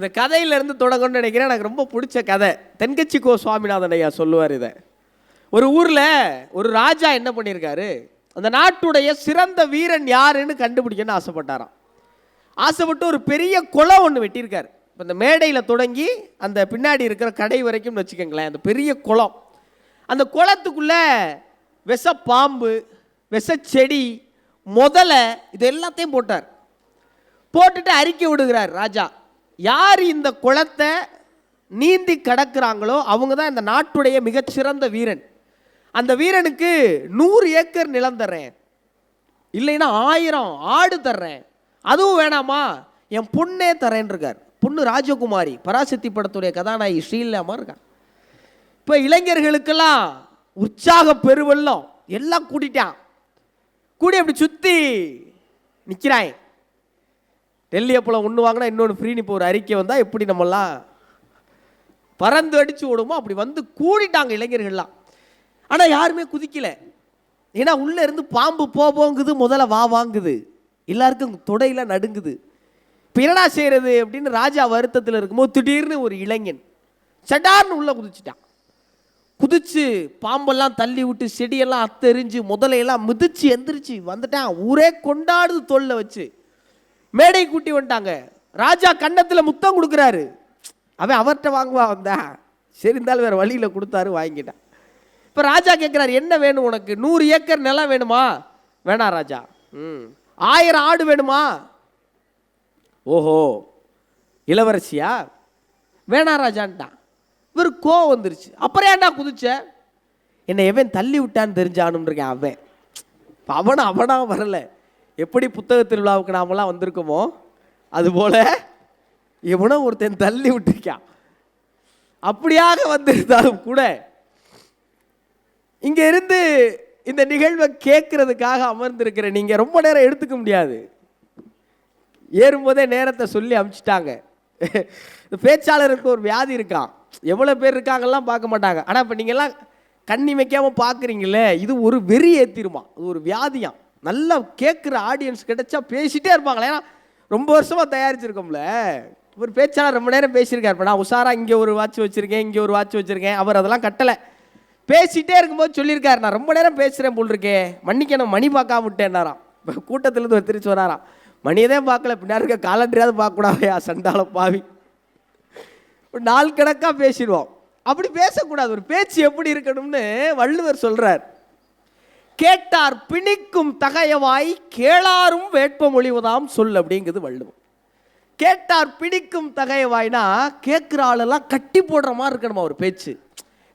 இந்த கதையிலேருந்து தொடங்கணும்னு நினைக்கிறேன். எனக்கு ரொம்ப பிடிச்ச கதை. தென்கட்சி கோ சுவாமிநாதன் ஐயா சொல்லுவார் இதை. ஒரு ஊரில் ஒரு ராஜா என்ன பண்ணியிருக்காரு, அந்த நாட்டுடைய சிறந்த வீரன் யாருன்னு கண்டுபிடிக்கணும்னு ஆசைப்பட்டாராம். ஆசைப்பட்டு ஒரு பெரிய குளம் ஒன்று வெட்டியிருக்காரு. இப்போ இந்த மேடையில் தொடங்கி அந்த பின்னாடி இருக்கிற கடை வரைக்கும் வச்சுக்கோங்களேன், அந்த பெரிய குளம். அந்த குளத்துக்குள்ளே விஷ பாம்பு, விஷச்செடி, முதலை, இது எல்லாத்தையும் போட்டார். போட்டுட்டு அறிக்கை விடுகிறார் ராஜா, யார் இந்த குளத்தை நீந்தி கடக்கிறாங்களோ அவங்க தான் இந்த நாட்டுடைய மிகச்சிறந்த வீரன். அந்த வீரனுக்கு 100 ஏக்கர் நிலம் தர்றேன், இல்லைன்னா 1000 ஆடு தர்றேன், அதுவும் வேணாமா என் பொண்ணே தரேன் இருக்கார். பொண்ணு ராஜகுமாரி, பராசக்தி படத்துடைய கதாநாயகி ஸ்ரீலாமா இருக்கா. இப்போ இளைஞர்களுக்கெல்லாம் உற்சாக பெருவெல்லம், எல்லாம் கூட்டிட்டான். கூடி அப்படி சுற்றி நிற்கிறான். டெல்லி அப்பளம் ஒன்று வாங்கினா இன்னொன்று ஃப்ரீன்னு இப்போ ஒரு அறிக்கை வந்தால் எப்படி நம்மெல்லாம் பறந்து அடித்து ஓடுமோ அப்படி வந்து கூடிட்டாங்க இளைஞர்கள்லாம். ஆனால் யாருமே குதிக்கலை. ஏன்னா உள்ளே இருந்து பாம்பு போங்குது, முதல்ல வாங்குது, எல்லாருக்கும் தொடையில் நடுங்குது. இப்போ என்னடா செய்கிறது அப்படின்னு ராஜா வருத்தத்தில் இருக்கும்போது திடீர்னு ஒரு இளைஞன் சடார்னு உள்ளே குதிச்சிட்டான். குதிச்சு பாம்பெல்லாம் தள்ளி விட்டு செடியெல்லாம் அத்தெறிஞ்சு முதலையெல்லாம் மிதிச்சு எந்திரிச்சு வந்துட்டான். ஊரே கொண்டாடுது. தோல்ல வச்சு மேடை கூட்டி வந்துட்டாங்க. ராஜா கன்னத்தில் முத்தம் கொடுக்குறாரு. அவன் அவர்கிட்ட வாங்குவா வந்தான். சரி இருந்தாலும் வேறு வழியில் கொடுத்தாரு, வாங்கிட்டான். இப்போ ராஜா கேட்குறாரு, என்ன வேணும் உனக்கு? 100 ஏக்கர் நிலம் வேணுமா? வேணாம் ராஜா. 1000 ஆடு வேணுமா? ஓஹோ இளவரசியா? வேணாம் ராஜான்ட்டான். இவர் கோவம் வந்துருச்சு. அப்புறம் ஏன்டா குதிச்ச? என்னை எவன் தள்ளி விட்டான்னு தெரிஞ்சானும் இருக்கேன். அவன் இப்போ அவனா வரல. எப்படி புத்தக திருவிழாவுக்கு நாமெல்லாம் வந்திருக்கோமோ அதுபோல் எவனோ ஒருத்தன் தள்ளி விட்டுருக்கான். அப்படியாக வந்திருந்தாலும் கூட இங்கே இருந்து இந்த நிகழ்வை கேட்கறதுக்காக அமர்ந்திருக்கிற நீங்கள் ரொம்ப நேரம் எடுத்துக்க முடியாது. ஏறும்போதே நேரத்தை சொல்லி அனுப்பிச்சிட்டாங்க. இந்த பேச்சாளருக்கு ஒரு வியாதி இருக்கான். எவ்வளோ பேர் இருக்காங்கலாம் பார்க்க மாட்டாங்க. ஆனால் இப்போ நீங்கள்லாம் கண்ணி வைக்காமல் பார்க்குறீங்களே, இது ஒரு வெறி ஏற்றிருமா, அது ஒரு வியாதியாம். நல்லா கேட்குற ஆடியன்ஸ் கிடைச்சா பேசிகிட்டே இருப்பாங்களே. ஏன்னா ரொம்ப வருஷமாக தயாரிச்சிருக்கோம்ல. ஒரு பேச்சாளர் ரொம்ப நேரம் பேசியிருக்கார். இப்போ நான் உஷாராக இங்கே ஒரு வாட்ச் வச்சுருக்கேன், இங்கே ஒரு வாட்ச் வச்சுருக்கேன். அவர் அதெல்லாம் கட்டலை. பேசிகிட்டே இருக்கும்போது சொல்லியிருக்காரு, நான் ரொம்ப நேரம் பேசுகிறேன் போல் இருக்கேன், மன்னிக்கணும், மணி பார்க்காம விட்டேன்னாராம். இப்போ கூட்டத்திலேருந்து ஒரு திருச்சி வராராம், மணியதே பார்க்கல, பின்னாடி இருக்க காலண்டரையாவது பார்க்கக்கூடாதையா சண்டால பாவி. ஒரு நாள் கணக்காக பேசிடுவோம். அப்படி பேசக்கூடாது. ஒரு பேச்சு எப்படி இருக்கணும்னு வள்ளுவர் சொல்கிறார். கேட்டார் பிணிக்கும் தகையவாய் கேளாரும் வேட்பமொழிவதாம் சொல் அப்படிங்கிறது வள்ளுவர். கேட்டார் பிணிக்கும் தகையவாய்னா கேட்குற ஆளெல்லாம் கட்டி போடுற மாதிரி இருக்கணுமா ஒரு பேச்சு.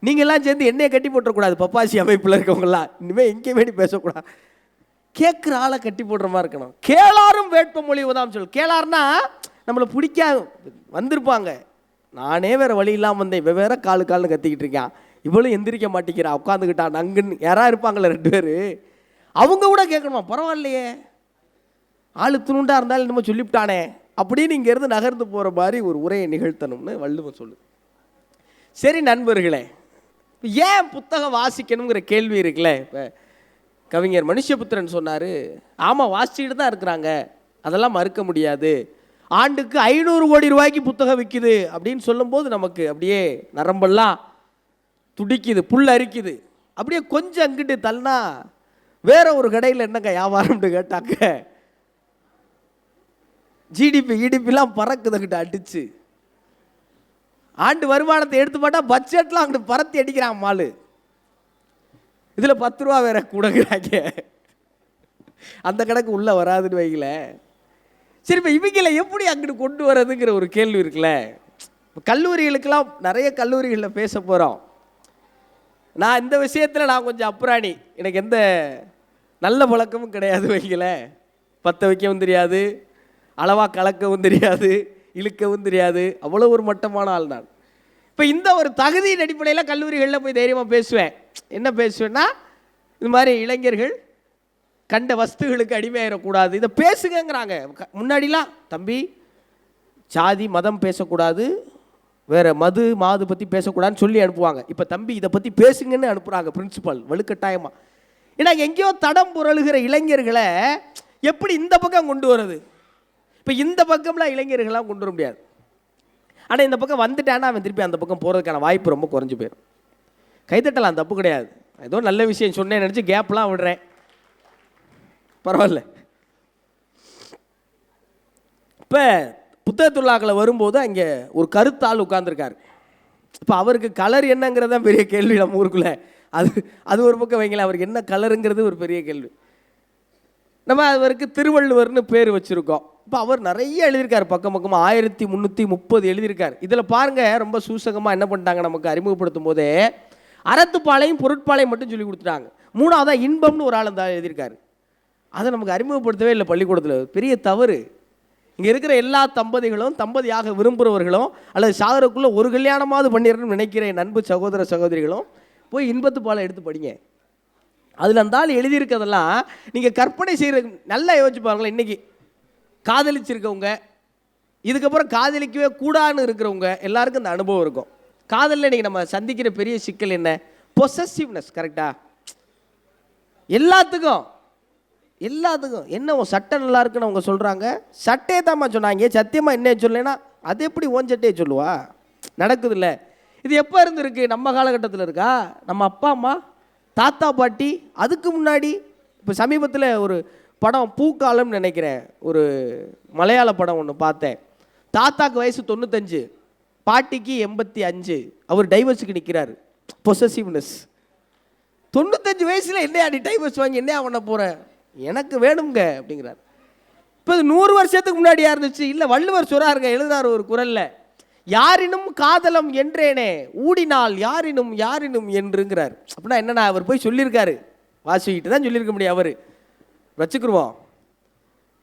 நீங்கள்லாம் சேர்ந்து என்னையை கட்டி போட்டுறக்கூடாது. பப்பாசி அமைப்பில் இருக்கவங்களாம் இனிமேல் எங்கேயுமே பேசக்கூடாது. கேட்குற ஆளை கட்டி போடுற மாதிரி இருக்கணும். கேளாரும் வேட்பமொழிவதாம் சொல். கேளார்னா நம்மளை பிடிக்காது வந்திருப்பாங்க. நானே வேறு வழி இல்லாமல் வந்தேன், இவன் வேற காலுன்னு கத்திக்கிட்டு இருக்கான், இவ்வளோ எந்திரிக்க மாட்டேங்கிறா, உட்காந்துக்கிட்டான் நங்குன்னு யாராக இருப்பாங்களே 2 பேர், அவங்க கூட கேட்கணுமா, பரவாயில்லையே ஆளு துணுண்டாக இருந்தாலும் என்னமோ சொல்லிவிட்டானே அப்படின்னு இங்கேருந்து நகர்ந்து போகிற மாதிரி ஒரு உரையை நிகழ்த்தணும்னு வள்ளுவர் சொல்லு. சரி நண்பர்களே, ஏன் புத்தகம் வாசிக்கணுங்கிற கேள்வி இருக்குல்ல. இப்போ கவிஞர் மனுஷபுத்திரன் சொன்னார், ஆமாம் வாசிச்சுக்கிட்டு தான் இருக்கிறாங்க, அதெல்லாம் மறுக்க முடியாது. ஆண்டுக்கு 500 கோடி ரூபாய்க்கு புத்தகம் விற்கிது அப்படின்னு சொல்லும்போது நமக்கு அப்படியே நரம்பெல்லாம் துடிக்குது, புல் அரிக்குது. அப்படியே கொஞ்சம் அங்கிட்டு தள்ளினா வேற ஒரு கடையில் என்னங்க வியாபாரம்னு கேட்டாங்க, ஜிடிபிலாம் பறக்குதுங்கிட்ட அடிச்சு. ஆண்டு வருமானத்தை எடுத்து பார்த்தா பட்ஜெட்லாம் அங்கிட்டு பறத்தி அடிக்கிறான் மாலு. இதில் 10 ரூபா வேற கூடங்கிறாங்க. அந்த கணக்கு உள்ளே வராதுன்னு வைக்கல. சரி இப்போ இவங்களை எப்படி அங்கிட்டு கொண்டு வரதுங்கிற ஒரு கேள்வி இருக்குல்ல. இப்போ கல்லூரிகளுக்கெல்லாம் நிறைய கல்லூரிகளில் பேச போகிறோம். நான் இந்த விஷயத்தில் நான் கொஞ்சம் அப்புறாணி. எனக்கு எந்த நல்ல பழக்கமும் கிடையாது வைக்கல. பற்ற வைக்கவும் தெரியாது, அளவாக கலக்கவும் தெரியாது, இழுக்கவும் தெரியாது, அவ்வளோ ஒரு மட்டமான ஆள் நான். இப்போ இந்த ஒரு தகுதியின் அடிப்படையில் கல்லூரிகளில் போய் தைரியமாக பேசுவேன். என்ன பேசுவேன்னா, இது மாதிரி இளைஞர்கள் கண்ட வஸ்துகளுக்கு அடிமையாயிடக்கூடாது, இதை பேசுங்கிறாங்க. முன்னாடிலாம் தம்பி சாதி மதம் பேசக்கூடாது, வேறு மாது பற்றி பேசக்கூடாதுன்னு சொல்லி அனுப்புவாங்க. இப்போ தம்பி இதை பற்றி பேசுங்கன்னு அனுப்புகிறாங்க பிரின்சிபல் வலுக்கட்டாயமாக. ஏன்னா எங்கேயோ தடம் புரளுகிற இளைஞர்களை எப்படி இந்த பக்கம் கொண்டு வருது? இப்போ இந்த பக்கம்லாம் இளைஞர்கள்லாம் கொண்டு வர முடியாது. ஆனால் இந்த பக்கம் வந்துட்டான்னா அவன் திருப்பி அந்த பக்கம் போகிறதுக்கான வாய்ப்பு ரொம்ப குறைஞ்சி போயிடும். கைத்தட்டலாம், தப்பு கிடையாது. ஏதோ நல்ல விஷயம் சொன்னேன்னு நினச்சி கேப்லாம் விடுறேன், பரவாயில்ல. இப்போ புத்தகத்துள்ளாக்களை வரும்போது அங்கே ஒரு கருத்தாள் உட்கார்ந்துருக்காரு. இப்போ அவருக்கு கலர் என்னங்கிறது தான் பெரிய கேள்வி நம்ம ஊருக்குள்ளே. அது ஒரு பக்கம் வைங்களேன், அவருக்கு என்ன கலருங்கிறது ஒரு பெரிய கேள்வி. நம்ம அவருக்கு திருவள்ளுவர்னு பேர் வச்சுருக்கோம். இப்போ அவர் நிறைய எழுதியிருக்காரு, பக்கம் பக்கமாக 1330 எழுதியிருக்காரு. இதில் பாருங்கள், ரொம்ப சூசகமாக என்ன பண்ணிட்டாங்க, நமக்கு அறிமுகப்படுத்தும் போதே அறத்துப்பாளையும் பொருட்பாளையும் மட்டும் சொல்லி கொடுத்துட்டாங்க. மூணாவதாக இன்பம்னு ஒரு ஆள் தான் எழுதியிருக்காரு. அதை நமக்கு அறிமுகப்படுத்தவே இல்லை பள்ளிக்கூடத்தில். பெரிய தவறு. இங்கே இருக்கிற எல்லா தம்பதிகளும், தம்பதியாக விரும்புகிறவர்களும் அல்லது சாகரக்குள்ளே ஒரு கல்யாணமாவது பண்ணிடணும்னு நினைக்கிற என் அன்பு சகோதர சகோதரிகளும் போய் இன்பத்து பாலை எடுத்து படிங்க. அதில் அந்த ஆள் எழுதியிருக்கிறதெல்லாம் நீங்கள் கற்பனை செய்கிற நல்லா யோசிச்சு பாருங்களேன். இன்றைக்கி காதலிச்சிருக்கவங்க, இதுக்கப்புறம் காதலிக்கவே கூடாதுன்னு இருக்கிறவங்க எல்லாருக்கும் இந்த அனுபவம் இருக்கும். காதலில் இன்றைக்கி நம்ம சந்திக்கிற பெரிய சிக்கல் என்ன? பொசசிவ்னஸ். கரெக்டாக? எல்லாத்துக்கும் என்ன உன் சட்டை நல்லா இருக்குன்னு அவங்க சொல்கிறாங்க. சட்டையை தாம்மா சொன்னாங்க, சத்தியமாக என்ன சொல்லலைன்னா அது எப்படி ஓன் சட்டையை சொல்லுவா? நடக்குது இல்லை? இது எப்போ இருந்துருக்கு? நம்ம காலகட்டத்தில் இருக்கா? நம்ம அப்பா அம்மா தாத்தா பாட்டி அதுக்கு முன்னாடி. இப்போ சமீபத்தில் ஒரு படம் பூக்காலம்னு நினைக்கிறேன், ஒரு மலையாள படம் ஒன்று பார்த்தேன். தாத்தாக்கு வயசு 95, பாட்டிக்கு 85. அவர் டைவர்ஸுக்கு நிற்கிறார். பொசசிவ்னஸ். 95 வயசில் என்னையா நீ டைவர்ஸ் வாங்கி என்னையா பண்ண போகிற? எனக்கு வேணுங்க அப்படிங்கிறார். இப்போ 100 வருஷத்துக்கு முன்னாடியா இருந்துச்சு? இல்லை, வள்ளுவர் சொல்றாருங்க, எழுதார் ஒரு குரல்ல, யாரினும் காதலம் என்றேனே ஊடினால் யாரினும் யாரினும் என்றுங்கிறார். அப்படின்னா என்னன்னா, அவர் போய் சொல்லியிருக்காரு, வாசிக்கிட்டு தான் சொல்லியிருக்க முடியும். அவர் வச்சுக்கிருவோம்,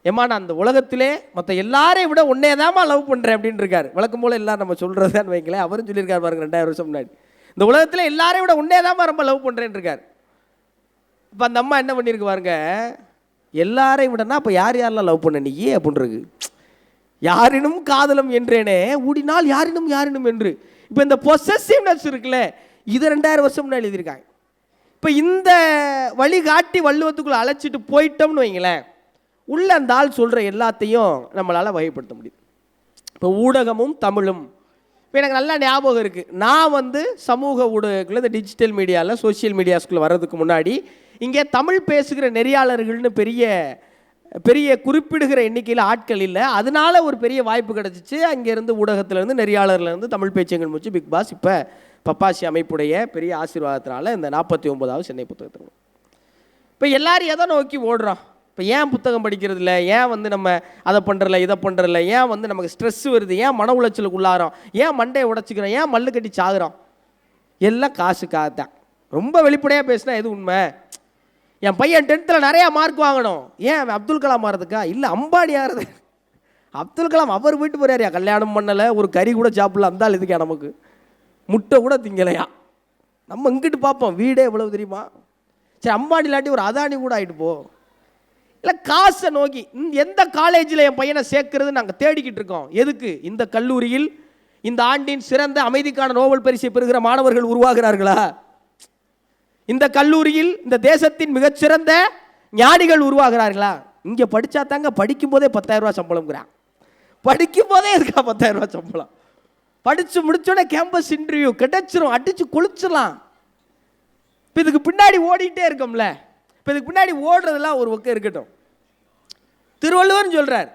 ஏமா நான் அந்த உலகத்திலே மற்ற எல்லாரையும் விட உன்னே தான்மா லவ் பண்ணுறேன் அப்படின்னு இருக்காரு. வழக்கம் போல் எல்லாம் நம்ம சொல்கிறதான்னு வைங்களேன். அவரும் சொல்லியிருக்காரு பாருங்க 2000 வருஷம் முன்னாடி, இந்த உலகத்தில் எல்லாரையும் விட உன்னே தான்மா ரொம்ப லவ் பண்ணுறேன்னு இருக்கார். இப்போ அந்த அம்மா என்ன பண்ணியிருக்கு பாருங்க, எல்லாரையும் விடனா அப்போ யார் யாரெல்லாம் லவ் பண்ண நீ அப்படின்றது. யாரினும் காதலம் என்றேனே ஊடினால் யாரினும் யாரினும் என்று. இப்போ இந்த பொசசிவ்னஸ் இருக்குல்ல, இது 2000 வருஷம் முன்னாடி எழுதியிருக்காங்க. இப்போ இந்த வழிகாட்டி வள்ளுவத்துக்குள்ளே அழைச்சிட்டு போயிட்டோம்னு வைங்களேன், உள்ள அந்த ஆள் சொல்கிற எல்லாத்தையும் நம்மளால் வகைப்படுத்த முடியும். இப்போ ஊடகமும் தமிழும். இப்போ எனக்கு நல்லா ஞாபகம் இருக்குது, நான் சமூக ஊடகங்களில் இந்த டிஜிட்டல் மீடியாவில் சோசியல் மீடியாஸ்குள்ளே வர்றதுக்கு முன்னாடி இங்கே தமிழ் பேசுகிற நெறியாளர்கள்னு பெரிய பெரிய குறிப்பிடுகிற எண்ணிக்கையில் ஆட்கள் இல்லை. அதனால ஒரு பெரிய வாய்ப்பு கிடச்சிச்சு. அங்கேருந்து ஊடகத்திலேருந்து நெறியாளர்லேருந்து தமிழ் பேச்சங்கள் முடிச்சு பிக் பாஸ், இப்போ பப்பாசி அமைப்புடைய பெரிய ஆசீர்வாதத்தினால இந்த 49வது சென்னை புத்தகத்தில். இப்போ எல்லோரும் எதை நோக்கி ஓடுறோம்? இப்போ ஏன் புத்தகம் படிக்கிறது இல்லை? ஏன் நம்ம அதை பண்ணுறல இதை பண்ணுறல? ஏன் நமக்கு ஸ்ட்ரெஸ் வருது? ஏன் மன உளைச்சலுக்கு உள்ளாரோம்? ஏன் மண்டையை உடச்சிக்கிறோம்? ஏன் மல்லு கட்டி சாகுறோம்? எல்லாம் காசுக்காகத்தான். ரொம்ப வெளிப்படையாக பேசினா எது உண்மை? என் பையன் 10th நிறையா மார்க் வாங்கணும். ஏன் அப்துல் கலாம் ஆகிறதுக்கா? இல்லை, அம்பானி ஆகிறது. அப்துல் கலாம் அவர் வீட்டு போறாரியா, கல்யாணம் பண்ணலை, ஒரு கறி கூட சாப்பிடல, அந்த ஆள் இதுக்கா, நமக்கு முட்டை கூட திங்கலையா? நம்ம இங்கிட்டு பார்ப்போம் வீடே எவ்வளவு தெரியுமா? சரி, அம்பானி இல்லாட்டி ஒரு அதானி கூட ஆகிட்டு போ. இல்லை, காசை நோக்கி எந்த காலேஜில் என் பையனை சேர்க்கறது நாங்கள் தேடிக்கிட்டு இருக்கோம். எதுக்கு? இந்த கல்லூரியில் இந்த ஆண்டின் சிறந்த அமைதிக்கான நோபல் பரிசை பெறுகிற மாணவர்கள் உருவாகிறார்களா? இந்த கல்லூரியில் இந்த தேசத்தின் மிகச்சிறந்த ஞானிகள் உருவாகிறார்களா? இங்கே படித்தா தாங்க, படிக்கும் போதே 10,000 ரூபா சம்பளம்ங்கிறான். படிக்கும் போதே இருக்கா 10,000 ரூபா சம்பளம். படித்து முடிச்சோடனே கேம்பஸ் இன்டர்வியூ கிடைச்சிரும், அடித்து கொளுச்சிடலாம். இப்போ இதுக்கு பின்னாடி ஓடிட்டே இருக்கோம்ல. இப்போ இதுக்கு பின்னாடி ஓடுறதெல்லாம் ஒரு பக்கம் இருக்கட்டும். திருவள்ளுவர் சொல்கிறார்,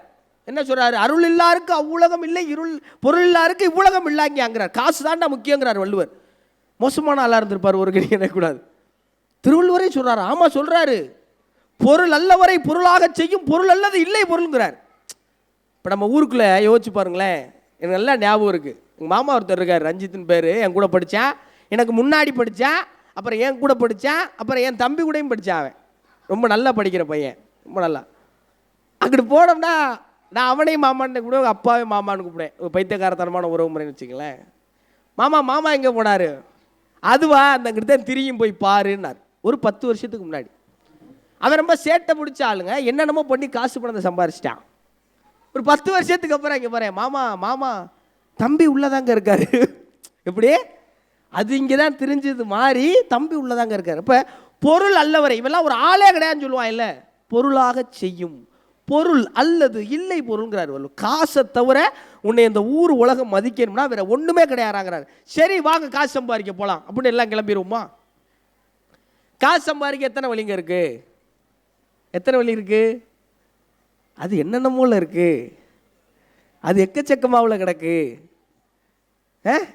என்ன சொல்கிறாரு? அருள் இல்லாருக்கு அவ்வுலகம் இல்லை, இருள் பொருள் இல்லாருக்கு இவ்வுலகம் இல்லாங்கிறார். காசு தாண்டா முக்கியங்கிறார் வள்ளுவர். மோசமான ஆளாக இருந்திருப்பார் ஒரு கணி எனக்கூடாது. திருவள்ளுவரே சொல்கிறார். ஆமாம், சொல்கிறாரு, பொருள் அல்லவரை பொருளாக செய்யும் பொருள் அல்லது இல்லை பொருளுங்கிறார். இப்போ நம்ம ஊருக்குள்ளே யோசிச்சு பாருங்களேன், எனக்கு நல்லா ஞாபகம் இருக்குது. எங்கள் மாமா ஒருத்தர் இருக்கார், ரஞ்சித்தின் பேர். என் கூட படித்தான், எனக்கு முன்னாடி படித்தான், அப்புறம் என் கூட படித்தான், அப்புறம் என் தம்பி கூடயும் படித்தான். அவன் ரொம்ப நல்லா படிக்கிற பையன், ரொம்ப நல்லா. அங்கிட்டு போனோம்னா நான் அவனையும் மாமான்னு கூட அப்பாவே மாமான்னு கூப்பிடுவேன். ஒரு பைத்தியக்காரத்தனமான உறவு முறைன்னு வச்சுங்களேன். மாமா மாமா எங்கே போனார்? அதுவா, அந்த அங்கிட்ட தான் திரியும், போய் பாருன்னார். ஒரு 10 வருஷத்துக்கு முன்னாடி. அவன் ரொம்ப சேட்டை பிடிச்ச ஆளுங்க, என்னென்னமோ பண்ணி காசு பணத்தை சம்பாரிச்சிட்டான். ஒரு 10 வருஷத்துக்கு அப்புறம் இங்கே பாரு, மாமா மாமா தம்பி உள்ளதாங்க இருக்காரு. எப்படி? அது இங்கே தான் தெரிஞ்சது மாதிரி தம்பி உள்ளதாங்க இருக்காரு. இப்போ பொருள் அல்லவரை இவெல்லாம் ஒரு ஆளே கிடையாதுன்னு சொல்லுவான். இல்லை, பொருளாக செய்யும் பொருள் அல்லது இல்லை பொருள்ங்கிறார் வள்ளுவர். காசை தவிர உன்னை இந்த ஊர் உலகம் மதிக்கணும்னா வேற ஒண்ணுமே கிடையாதுங்கிறார். சரி வாங்க காசு சம்பாதிக்க போலாம் அப்படின்னு எல்லாம் கிளம்பிடுவோமா? காசு சம்பாதிக்க எத்தனை வழிங்க இருக்கு? எத்தனை வழி இருக்கு? அது என்னென்னமோல இருக்கு, அது எக்கச்சக்கமாவில் கிடக்கு.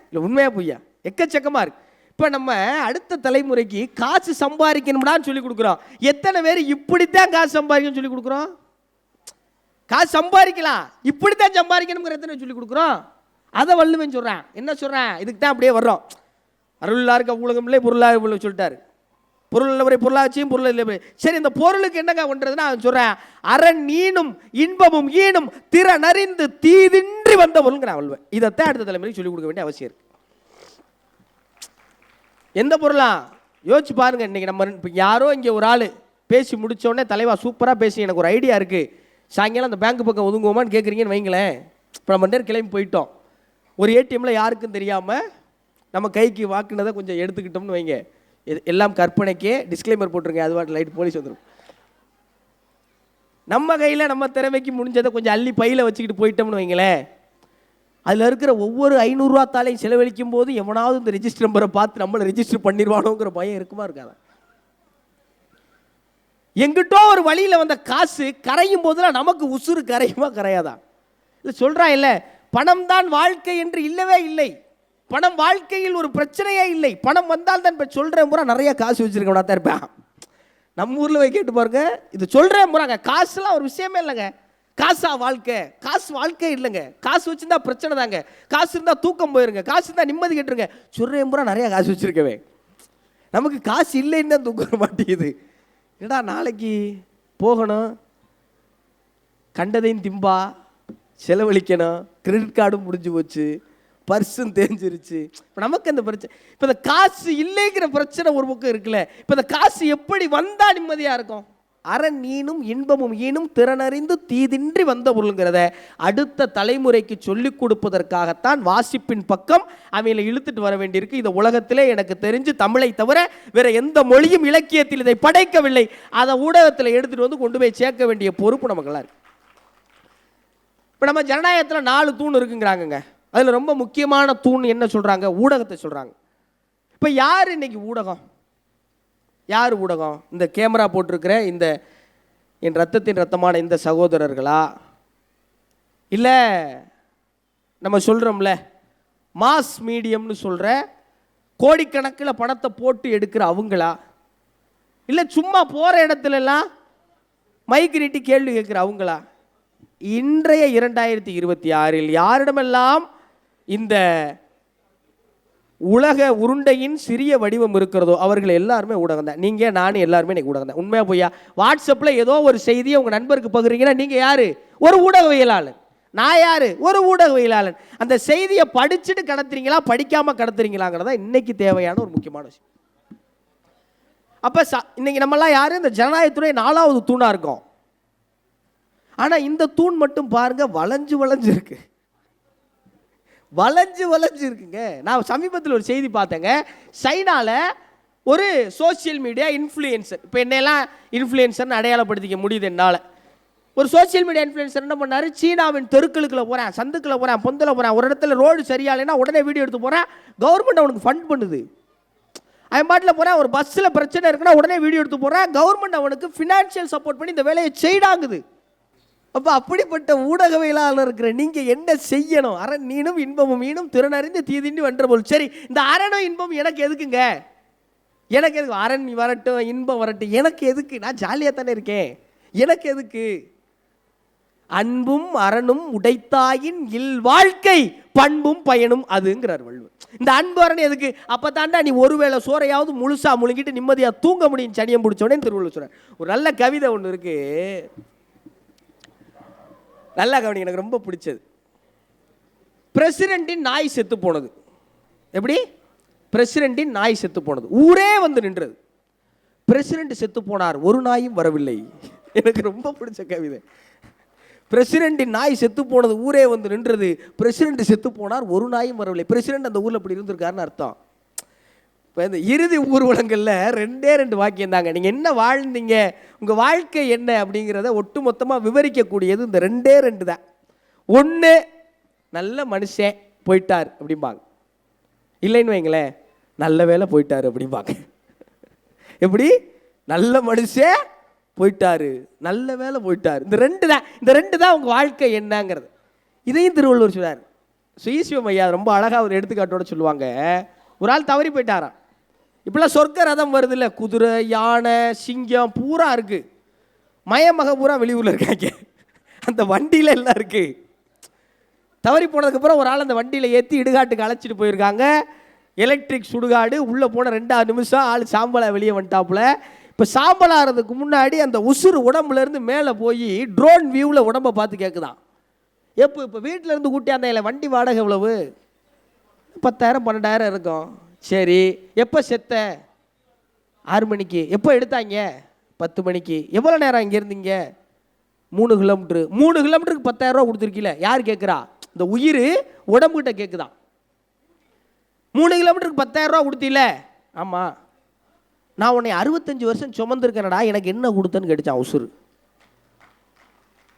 இல்லை உண்மையா பொய்யா? எக்கச்சக்கமா இருக்கு. இப்போ நம்ம அடுத்த தலைமுறைக்கு காசு சம்பாதிக்கணும்டான்னு சொல்லி கொடுக்குறோம். எத்தனை பேர் இப்படித்தான் காசு சம்பாதிக்கணும்னு சொல்லி கொடுக்குறோம்? காசு சம்பாதிக்கலாம், இப்படித்தான் சம்பாதிக்கணுங்கிற எத்தனை சொல்லி கொடுக்குறோம்? அதை வள்ளுவன் சொல்கிறேன். என்ன சொல்கிறேன்? இதுக்கு தான் அப்படியே வர்றோம். அருளாக இருக்க உலகம்லே பொருளாக சொல்லிட்டாரு. பொருள் இல்லவரை பொருளாச்சியும் பொருள் இல்லை. சரி, இந்த பொருளுக்கு என்னங்க பண்றதுன்னா அவன் சொல்றேன், அரண் ஈனும் இன்பமும் ஈனும் திறனறிந்து தீதின்றி வந்த பொருள்ங்கிறான் வள்ளுவன். இதைத்தான் அடுத்த தலைமுறைக்கு சொல்லிக் கொடுக்க வேண்டிய அவசியம் இருக்கு. எந்த பொருளா யோசிச்சு பாருங்க. இன்னைக்கு நம்ம யாரோ இங்கே ஒரு ஆள் பேசி முடிச்சோடனே, தலைவா சூப்பராக பேசி எனக்கு ஒரு ஐடியா இருக்கு, சாயங்காலம் அந்த பேங்க் பக்கம் ஒதுங்குவோமான்னு கேட்குறீங்கன்னு வைங்களேன். இப்போ நம்ம நேரம் கிளம்பி போயிட்டோம். ஒரு ஏடிஎம்ல யாருக்கும் தெரியாமல் நம்ம கைக்கு வாக்குனதை கொஞ்சம் எடுத்துக்கிட்டோம்னு வைங்க. எல்லாம் கற்பனைக்கே டிஸ்க்ளைமர் போட்டுருங்க. அது வாட்டு லைட் போலீஸ் வந்துடும். நம்ம கையில் நம்ம திறமைக்கு முடிஞ்சதை கொஞ்சம் அள்ளி பையில் வச்சுக்கிட்டு போயிட்டோம்னு வைங்களேன். அதில் இருக்கிற ஒவ்வொரு 500 ரூபா தாளையும் செலவழிக்கும் போது எவனாவது இந்த ரெஜிஸ்டர் நம்பரை பார்த்து நம்மளை ரெஜிஸ்டர் பண்ணிடுவானோங்கிற பயம் இருக்குமா இருக்காத? எங்கிட்டோ ஒரு வழியில் வந்த காசு கரையும் போதெல்லாம் நமக்கு உசுறு கரையுமா கரையாதான்? இல்லை சொல்கிறா இல்லை, பணம் தான் வாழ்க்கை என்று இல்லவே இல்லை. பணம் வாழ்க்கையில் ஒரு பிரச்சனையே இல்லை. பணம் வந்தால் தான். இப்போ சொல்கிறேன் பூரா நிறைய காசு வச்சுருக்கா தான் இருப்பேன். நம்ம ஊரில் போய் கேட்டு பாருங்க, இது சொல்கிறேன் பூராங்க. காசுலாம் ஒரு விஷயமே இல்லைங்க. காசா வாழ்க்கை? காசு வாழ்க்கை இல்லைங்க. காசு வச்சுருந்தா பிரச்சனை தாங்க. காசு இருந்தால் தூக்கம் போயிருங்க. காசு இருந்தால் நிம்மதி கேட்டுருங்க. சொல்கிறேன் பூரா நிறைய காசு வச்சுருக்கவே. நமக்கு காசு இல்லைன்னு தான் தூக்க மாட்டேங்குது. ஏடா நாளைக்கு போகணும், கண்டதையும் திம்பா, செலவழிக்கணும், கிரெடிட் கார்டும் முடிஞ்சு போச்சு, பர்சும் தேஞ்சிருச்சு. இப்போ நமக்கு அந்த பிரச்சனை. இப்போ இந்த காசு இல்லைங்கிற பிரச்சனை ஒரு பக்கம் இருக்குல்ல. இப்போ இந்த காசு எப்படி வந்தா நிம்மதியாக இருக்கும்? அரண் ஈனும் இன்பமும் ஈனும் திறனறிந்து தீதின்றி வந்த பொருளுங்கிறத அடுத்த தலைமுறைக்கு சொல்லிக் கொடுப்பதற்காகத்தான் வாசிப்பின் பக்கம் அவங்களை இழுத்துட்டு வர வேண்டியிருக்கு. இந்த உலகத்திலே எனக்கு தெரிஞ்சு தமிழை தவிர வேற எந்த மொழியும் இலக்கியத்தில் இதை படைக்கவில்லை. அதை ஊடகத்தில் எடுத்துட்டு வந்து கொண்டு போய் சேர்க்க வேண்டிய பொறுப்பு நமக்கெல்லாம் இருக்கு. இப்போ நம்ம ஜனநாயகத்தில் 4 தூண் இருக்குங்கிறாங்க. அதில் ரொம்ப முக்கியமான தூண் என்ன சொல்கிறாங்க? ஊடகத்தை சொல்கிறாங்க. இப்போ யார் இன்னைக்கு ஊடகம்? யார் ஊடகம்? இந்த கேமரா போட்டிருக்கிற இந்த என் ரத்தத்தின் ரத்தமான இந்த சகோதரர்களா, இல்லை நம்ம சொல்கிறோம்ல மாஸ் மீடியம்னு சொல்கிற கோடிக்கணக்கில் பணத்தை போட்டு எடுக்கிற அவங்களா, இல்லை சும்மா போகிற இடத்துலலாம் மைக் நீட்டி கேள்வி கேட்குற அவங்களா? இன்றைய 2026 யாரிடமெல்லாம் இந்த உலக உருண்டையின் சிறிய வடிவம் இருக்கிறதோ அவர்கள் எல்லாருமே ஊடகம் தான். நீங்கள் நானும் எல்லாருமே இன்னைக்கு ஊடகம் தான். உண்மையாக போய்யா? வாட்ஸ்அப்பில் ஏதோ ஒரு செய்தியை உங்கள் நண்பருக்கு பகிர்றீங்கன்னா நீங்கள் யார்? ஒரு ஊடகவியலாளர். நான் யார்? ஒரு ஊடகவியலாளர். அந்த செய்தியை படிச்சுட்டு கடத்துறீங்களா, படிக்காமல் கடத்துறீங்களாங்கிறதா இன்னைக்கு தேவையான ஒரு முக்கியமான விஷயம். அப்போ இன்னைக்கு நம்மளாம் யார்? இந்த ஜனநாயகத்துடைய 4வது தூணாக இருக்கோம். ஆனால் இந்த தூண் மட்டும் பாருங்க வளைஞ்சு வளைஞ்சு இருக்கு. வளைஞ்சு வளைஞ்சு இருக்குங்க. நான் சமீபத்தில் ஒரு செய்தி பார்த்தேங்க. சைனாவில் ஒரு சோசியல் மீடியா இன்ஃப்ளூயன்சர், இப்போ என்னெல்லாம் இன்ஃப்ளூயன்சர்னு அடையாளப்படுத்திக்க முடியுது என்னால். ஒரு சோசியல் மீடியா இன்ஃப்ளூயன்சர் என்ன பண்ணார்? சீனாவின் தெருக்களுக்குள்ள போகிறேன், சந்துக்குள்ள போகிறேன், பொந்தில் போகிறேன், ஒரு இடத்துல ரோடு சரியாலைன்னா உடனே வீடியோ எடுத்து போகிறேன். கவர்மெண்ட் அவனுக்கு ஃபண்ட் பண்ணுது. அவன் பாட்டில் போகிறேன். ஒரு பஸ்ஸில் பிரச்சனை இருக்குன்னா உடனே வீடியோ எடுத்து போகிறேன். கவர்மெண்ட் அவனுக்கு ஃபினான்ஷியல் சப்போர்ட் பண்ணி இந்த வேலையை செய்டாங்குது. அப்போ அப்படிப்பட்ட ஊடகவியலாளர் இருக்கிற நீங்கள் என்ன செய்யணும்? அரண் ஈனும் இன்பமும் ஈனும் திறனறிந்து தீதின்றி வென்ற போல். சரி, இந்த அரணும் இன்பம் எனக்கு எதுக்குங்க? எனக்கு எதுக்கு? அரண் வரட்டும், இன்பம் வரட்டும், எனக்கு எதுக்கு? நான் ஜாலியாக தானே இருக்கேன். எனக்கு எதுக்கு? அன்பும் அரணும் உடைத்தாயின் இல் வாழ்க்கை பண்பும் பயனும் அதுங்கிறார் வள்ளுவர். இந்த அன்பு அரண் எதுக்கு? அப்போ தாண்டா நீ ஒருவேளை சோறையாவது முழுசா முழுங்கிட்டு நிம்மதியாக தூங்க முடியும். சனியம் பிடிச்சோடனே திருவள்ளுவர் சொல்கிறார். ஒரு நல்ல கவிதை ஒன்று இருக்கு, நல்லா கவனி, எனக்கு ரொம்ப பிடிச்சது. பிரசிடென்ட்டின் நாய் செத்து போனது. எப்படி? பிரசிடென்ட்டின் நாய் செத்து போனது, ஊரே வந்து நின்றது. பிரசிடென்ட் செத்து போனார், ஒரு நாயும் வரவில்லை. எனக்கு ரொம்ப பிடிச்ச கவிதை. பிரசிடென்ட்டின் நாய் செத்து போனது, ஊரே வந்து நின்றது. பிரசிடென்ட் செத்து போனார், ஒரு நாயும் வரவில்லை. பிரசிடென்ட் அந்த ஊரில் அப்படி இருந்திருக்காருன்னு அர்த்தம். இப்போ இந்த இறுதி ஊர்வலங்களில் 2 வாக்கியம் தாங்க. நீங்கள் என்ன வாழ்ந்தீங்க, உங்கள் வாழ்க்கை என்ன அப்படிங்கிறத ஒட்டு மொத்தமாக விவரிக்கக்கூடியது இந்த 2 தான். ஒன்று, நல்ல மனுஷன் போயிட்டார் அப்படிம்பாங்க. இல்லைன்னு வைங்களேன், நல்ல வேலை போயிட்டார் அப்படிம்பாங்க. எப்படி? நல்ல மனுஷன் போயிட்டாரு, நல்ல வேலை போயிட்டார். இந்த ரெண்டு தான் உங்கள் வாழ்க்கை என்னங்கிறது. இதையும் திருவள்ளுவர் சொல்றார். சுயசிவம் ஐயா ரொம்ப அழகாக ஒரு எடுத்துக்காட்டோட சொல்லுவாங்க. ஒரு ஆள் தவறி போயிட்டாராம். இப்பெல்லாம் சொர்க்க ரதம் வருது இல்லை, குதிரை, யானை, சிங்கம் பூரா இருக்கு. மயமக பூரா வெளியூரில் இருக்காங்க. அந்த வண்டியில் எல்லாம் இருக்கு. தவறி போனதுக்கப்புறம் ஒரு ஆள் அந்த வண்டியில் ஏற்றி இடுகாட்டுக்கு அழைச்சிட்டு போயிருக்காங்க. எலக்ட்ரிக் சுடுகாடு. உள்ளே போன 2 நிமிஷம் ஆள் சாம்பலா வெளியே வந்துட்டாப்புல. இப்போ சாம்பலாகிறதுக்கு முன்னாடி அந்த உசுறு உடம்புலேருந்து மேலே போய் ட்ரோன் வியூவில் உடம்பை பார்த்து கேட்குதான். இப்போ வீட்டில் இருந்து கூட்டியாந்த இல்லை, வண்டி வாடகை எவ்வளவு? 10,000 12,000 இருக்கும். சரி, எப்போ செத்த? 6 மணிக்கு. எப்போ எடுத்தாங்க? 10 மணிக்கு. எவ்வளோ நேரம் இங்கே இருந்தீங்க? 3 கிலோமீட்டரு. 3 கிலோமீட்டருக்கு 10,000 ரூபா கொடுத்துருக்கீல. யார் கேட்குறா? இந்த உயிர் உடம்புகிட்ட கேட்குதான். 3 கிலோமீட்டருக்கு 10,000 ரூபா கொடுத்தீல. ஆமாம். நான் உன்னை 65 வருஷம் சுமந்துருக்கேனடா, எனக்கு என்ன கொடுத்தேன்னு கேட்டுச்சான் உசுறு.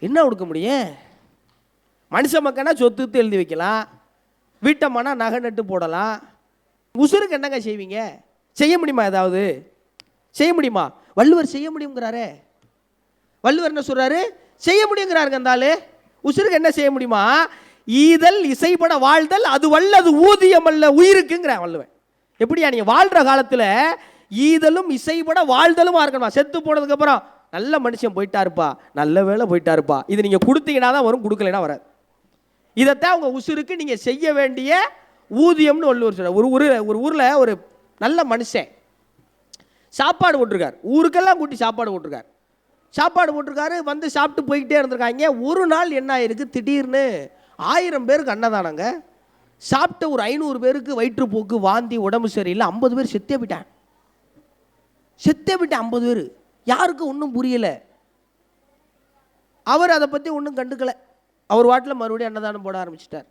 என்ன கொடுக்க முடியும்? மனுஷ மக்கனா சொத்து எழுதி வைக்கலாம், வீட்டம்மானா நகை நட்டு போடலாம். உசுருக்கு என்னங்க செய்வீங்க? செய்ய முடியுமா? ஏதாவது செய்ய முடியுமா? வள்ளுவர் செய்ய முடியுங்கிறாரே. வள்ளுவர் என்ன சொல்றாரு? செய்ய முடியுங்கிறாருங்க. அந்த ஆளு உசுருக்கு என்ன செய்ய முடியுமா? ஈதல் இசைப்பட வாழ்தல் அது வல்லது ஊதியம் அல்ல உயிருக்குங்கிற வள்ளுவன். எப்படியா நீங்க வாழ்ற காலத்துல ஈதலும் இசைப்பட வாழ்தலுமா இருக்கணுமா? செத்து போனதுக்கு அப்புறம் நல்ல மனுஷன் போயிட்டாருப்பா, நல்ல வேலை போயிட்டாருப்பா, இது நீங்க கொடுத்தீங்கன்னா தான் வரும், கொடுக்கலைன்னா வராது. இதைத்தான் உங்க உசுருக்கு நீங்க செய்ய வேண்டிய ஊதியம்னு வள்ளுவர் சொல்றார். ஒரு ஊர்ல ஒரு நல்ல மனுஷன் சாப்பாடு போட்டிருக்காரு. ஊருக்கெல்லாம் கூட்டி சாப்பாடு போட்டிருக்காரு. வந்து சாப்பிட்டு போய்கிட்டே இருந்திருக்காங்க. ஒரு நாள் என்ன ஆயிருக்கு, திடீர்னு 1000 பேருக்கு அன்னதானங்க. சாப்பிட்ட ஒரு 500 பேருக்கு வயிற்றுப்போக்கு, வாந்தி, உடம்பு சரியில்லை. 50 பேர் செத்தே போயிட்டேன். 50 பேர். யாருக்கும் ஒன்றும் புரியலை. அவர் அதை பற்றி ஒன்றும் கண்டுக்கலை. அவர் வாட்டில் மறுபடியும் அன்னதானம் போட ஆரம்பிச்சிட்டார்.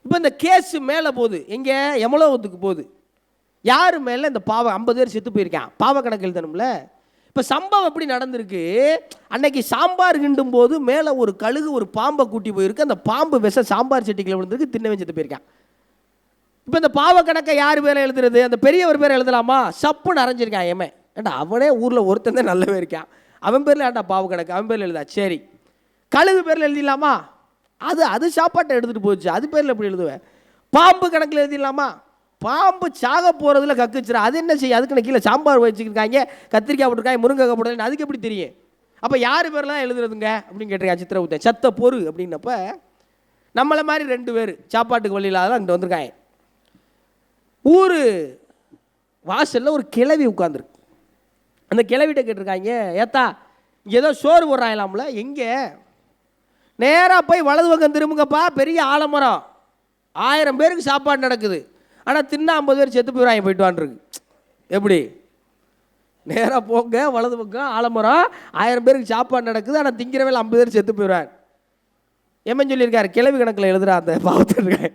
இப்போ இந்த கேஸு மேலே போகுது. எங்கே? யமலோகத்துக்கு போகுது. யார் மேலே? இந்த 50 பேர் செத்து போயிருக்கான். பாவ கணக்கு எழுதணும்ல. இப்போ சம்பவம் எப்படி நடந்திருக்கு? அன்னைக்கு சாம்பார் கிண்டும் போது மேலே ஒரு கழுகு ஒரு பாம்பை கூட்டி போயிருக்கு. அந்த பாம்பு விஷம் சாம்பார் சட்டிக்கில் விழுந்திருக்கு. தின்னவன் செத்து போயிருக்கான். இப்போ இந்த பாவ கணக்கை யார் பேரை எழுதுறது? அந்த பெரியவர் பேரை எழுதலாமா? சப்புன்னு அரைஞ்சிருக்கான். ஏமே ஏண்டா, அவனே ஊரில் ஒருத்தன் தான் நல்லவே இருக்கான், அவன் பேரில் ஏண்டா பாவ கணக்கு, அவன் பேரில் எழுதா? சரி, கழுகு பேரில் எழுதிடலாமா? அது சாப்பாட்டை எடுத்துகிட்டு போச்சு, அது பேரில் எப்படி எழுதுவேன்? பாம்பு கணக்கில் எழுதிடலாமா? பாம்பு சாக போகிறதுல கக்குச்சுரா, அது என்ன செய்ய? அதுக்கு கீழே சாம்பார் வச்சுருக்காங்க, கத்திரிக்காய் போட்டிருக்காங்க, முருங்கைக்காய் போட்டிருக்காங்க, அதுக்கு எப்படி தெரியும்? அப்போ யார் பேர்லாம் எழுதுறதுங்க அப்படின்னு கேட்டிருக்காங்க சித்திரகுப்தன். சத்த பொறு அப்படின்னப்ப நம்மளை மாதிரி 2 பேர் சாப்பாட்டுக்கு வழி இல்லாத அங்கிட்டு வந்திருக்காங்க. ஊர் வாசலில் ஒரு கிழவி உட்காந்துருக்கு. அந்த கிழவிட்ட கேட்டிருக்காங்க, ஏத்தா இங்கே ஏதோ சோறு போடுறாங்களாம்ல, எங்கே? நேராக போய் வலது பக்கம் திரும்புங்கப்பா, பெரிய ஆலமரம், 1000 பேருக்கு சாப்பாடு நடக்குது, ஆனால் தின்னா 50 பேர் செத்து போயிடுவாங்க, போயிட்டு வான்ருக்கு. எப்படி? நேராக போங்க, வலது பக்கம் ஆலமரம், 1000 பேருக்கு சாப்பாடு நடக்குது, ஆனால் திங்கிற வேலை 50 பேர் செத்து போயிடுவாங்க. எம்மன் சொல்லியிருக்காரு, கிழவி கணக்கில் எழுதுறா அந்த பாவத்திருக்காங்க.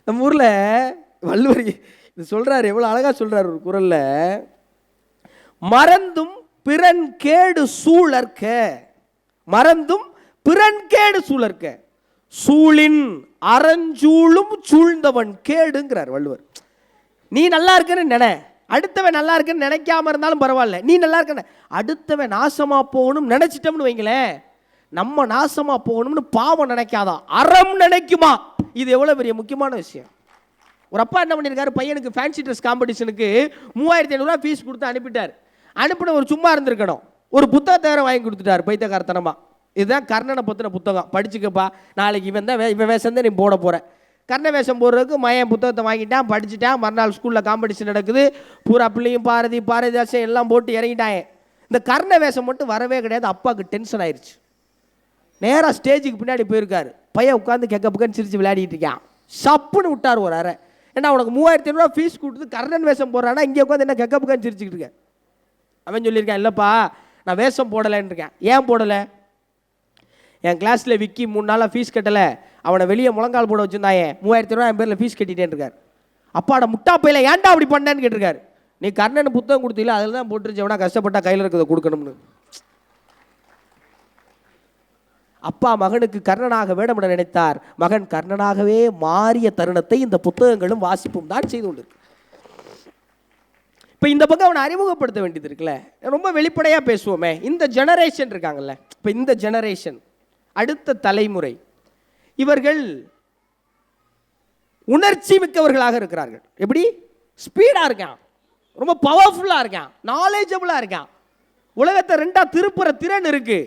நம்ம ஊரில் வள்ளுவர் இது சொல்கிறார், எவ்வளோ அழகாக சொல்கிறார் ஒரு குறளில். மறந்தும் பிறன் கேடு சூழற்க, மறந்தும் பிறன் கேடு சூழற்க, சூழின் அறஞ்சூழும் சூழ்ந்தவன் கேடுங்கிறார் வள்ளுவர். நீ நல்லா இருக்குன்னு நினை, அடுத்தவன் நல்லா இருக்குன்னு நினைக்காம இருந்தாலும் பரவாயில்ல, நீ நல்லா இருக்க, அடுத்தவன் நாசமாக போகணும்னு நினச்சிட்டோம்னு வைங்களேன், நம்ம நாசமாக போகணும்னு பாவம் நினைக்காதான், அறம் நினைக்குமா? இது எவ்வளோ பெரிய முக்கியமான விஷயம். ஒரு அப்பா என்ன பண்ணியிருக்காரு, பையனுக்கு ஃபேன்சி ட்ரெஸ் காம்படிஷனுக்கு 3500 ரூபா ஃபீஸ் கொடுத்து அனுப்பிட்டார். அனுப்பின ஒரு சும்மா இருந்திருக்கணும், ஒரு புத்தகத்தை வேறு வாங்கி கொடுத்துட்டார் பைத்தியக்காரத்தனமாக. இதுதான் கர்ணனை பற்றின புத்தகம், படிச்சுக்கப்பா, நாளைக்கு இவன் வேஷம் தான் நீ போட போகிற. கர்ண வேஷம் போடுறதுக்கு மயன் புத்தகத்தை வாங்கிட்டான், படிச்சுட்டான். மறுநாள் ஸ்கூலில் காம்படிஷன் நடக்குது, பூரா பிள்ளையும் பாரதிதாசன் எல்லாம் போட்டு இறங்கிட்டாங்க. இந்த கர்ண வேஷம் மட்டும் வரவே கிடையாது. அப்பாவுக்கு டென்ஷன் ஆயிடுச்சு. நேராக ஸ்டேஜுக்கு பின்னாடி போயிருக்காரு. பையன் உட்காந்து கெக்க பக்கன்னு சிரிச்சு விளையாடிட்டு இருக்கான். சப்புன்னு விட்டார் ஒரு அரை. ஏன்னா உனக்கு 3500 ரூபா ஃபீஸ் கொடுத்து கர்ணன் வேஷம் போடுறான்னா இங்கே உட்காந்து என்ன கெக்க பக்கன்னு சிரிச்சுக்கிட்டு இருக்கேன். அவன் சொல்லியிருக்கான், இல்லைப்பா நான் வேஷம் போடலைன்னு இருக்கேன். ஏன் போடலை? என் கிளாஸில் விக்கி 3 நாளாக ஃபீஸ் கட்டலை, அவனை வெளியே முழங்கால் போட வச்சுருந்தாயே, 3000 ரூபா என் பேரில் ஃபீஸ் கட்டிட்டேன்னு இருக்கார். அப்பாட முட்டாப்பையில ஏன்டா அப்படி பண்ணேன்னு கேட்டிருக்காரு. நீ கர்ணன் புத்தகம் கொடுத்தீங்களா, அதில் தான் போட்டுருச்சவனா கஷ்டப்பட்டா கையில் இருக்கிறத கொடுக்கணும்னு. அப்பா மகனுக்கு கர்ணனாக வேடமிட நினைத்தார். மகன் கர்ணனாகவே மாறிய தருணத்தை இந்த புத்தகங்களும் வாசிப்பும் தான் செய்து கொண்டு. இப்போ இந்த பக்கம் அவனை அறிமுகப்படுத்த வேண்டியது இருக்குல்ல, ரொம்ப வெளிப்படையாக பேசுவோமே. இந்த ஜெனரேஷன் இருக்காங்கல்ல, இப்போ இந்த ஜெனரேஷன் அடுத்த தலைமுறை, இவர்கள் உணர்ச்சி மிக்கவர்களாக இருக்கிறார்கள். எப்படி? ஸ்பீடாக இருக்கான், ரொம்ப பவர்ஃபுல்லாக இருக்கான், நாலேஜபிளாக இருக்கான், உலகத்தை ரெண்டா திருப்புற திறன் இருக்கு.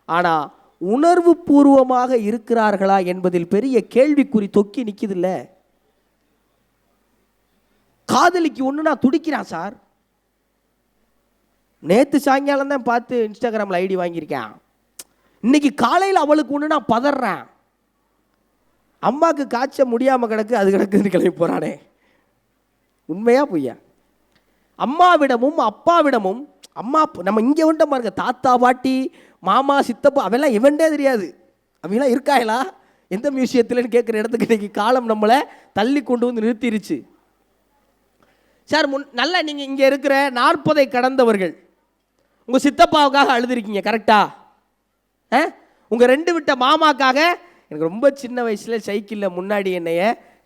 ஆனால் உணர்வு பூர்வமாக இருக்கிறார்களா என்பதில் பெரிய கேள்விக்குறி தொக்கி நிற்குதில்ல. காதலிக்கு ஒன்று நான் துடிக்கிறான் சார். நேற்று சாயங்காலம் தான் பார்த்து இன்ஸ்டாகிராமில் ஐடி வாங்கியிருக்கேன். இன்னைக்கு காலையில் அவளுக்கு ஒன்று நான் பதறேன். அம்மாவுக்கு காய்ச்ச முடியாமல் கிடக்கு, அது கிடக்குன்னு கிளம்பி போகிறானே. உண்மையா பொய்யா? அம்மாவிடமும் அப்பாவிடமும், அம்மா நம்ம இங்கே வந்துட்ட பாருங்க, தாத்தா பாட்டி மாமா சித்தப்பா அவெல்லாம் இவன்டே தெரியாது. அவங்களாம் இருக்காங்களா எந்த மியூசியத்துலன்னு கேட்குற இடத்துக்கு இன்னைக்கு காலம் நம்மளை தள்ளி கொண்டு வந்து நிறுத்திருச்சு சார். நல்லா நீங்கள் இங்கே இருக்கிற 40 கடந்தவர்கள் உங்கள் சித்தப்பாவுக்காக அழுதுருக்கீங்க, கரெக்டா? உங்கள் 2 விட்ட மாமாக்காக, எனக்கு ரொம்ப சின்ன வயசில் சைக்கிளில் முன்னாடி என்னைய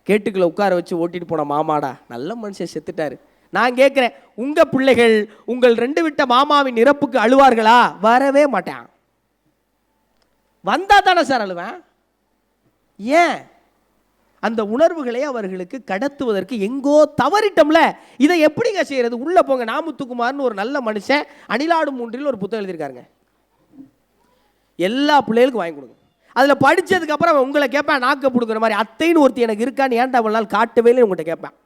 கேட்டுக்குள்ளே உட்கார வச்சு ஓட்டிட்டு போன மாமாடா, நல்ல மனுஷன் செத்துட்டாரு. நான் கேட்குறேன், உங்கள் பிள்ளைகள் உங்கள் 2 விட்ட மாமாவின் இறப்புக்கு அழுவார்களா? வரவே மாட்டேன். வந்தா தானே சார் அழுவேன். ஏன்? அந்த உணர்வுகளை அவர்களுக்கு கடத்துவதற்கு எங்கோ தவறிட்டோம்ல. இதை எப்படிங்க செய்யறது? உள்ள போங்க. நாமுத்துக்குமார்னு ஒரு நல்ல மனுஷன் அணிலாடும் மூன்றில் ஒரு புத்தகம் எழுதியிருக்காருங்க. எல்லா பிள்ளைகளுக்கும் வாங்கி கொடுங்க. அதில் படித்ததுக்கு அப்புறம் உங்களை கேட்பேன், நாக்க பிடுங்குற மாதிரி அத்தைன்னு ஒருத்தி எனக்கு இருக்கான்னு ஏன்டா அவ்வளோ நாள் காட்டவே இல்லை உங்கள்கிட்ட கேட்பேன்.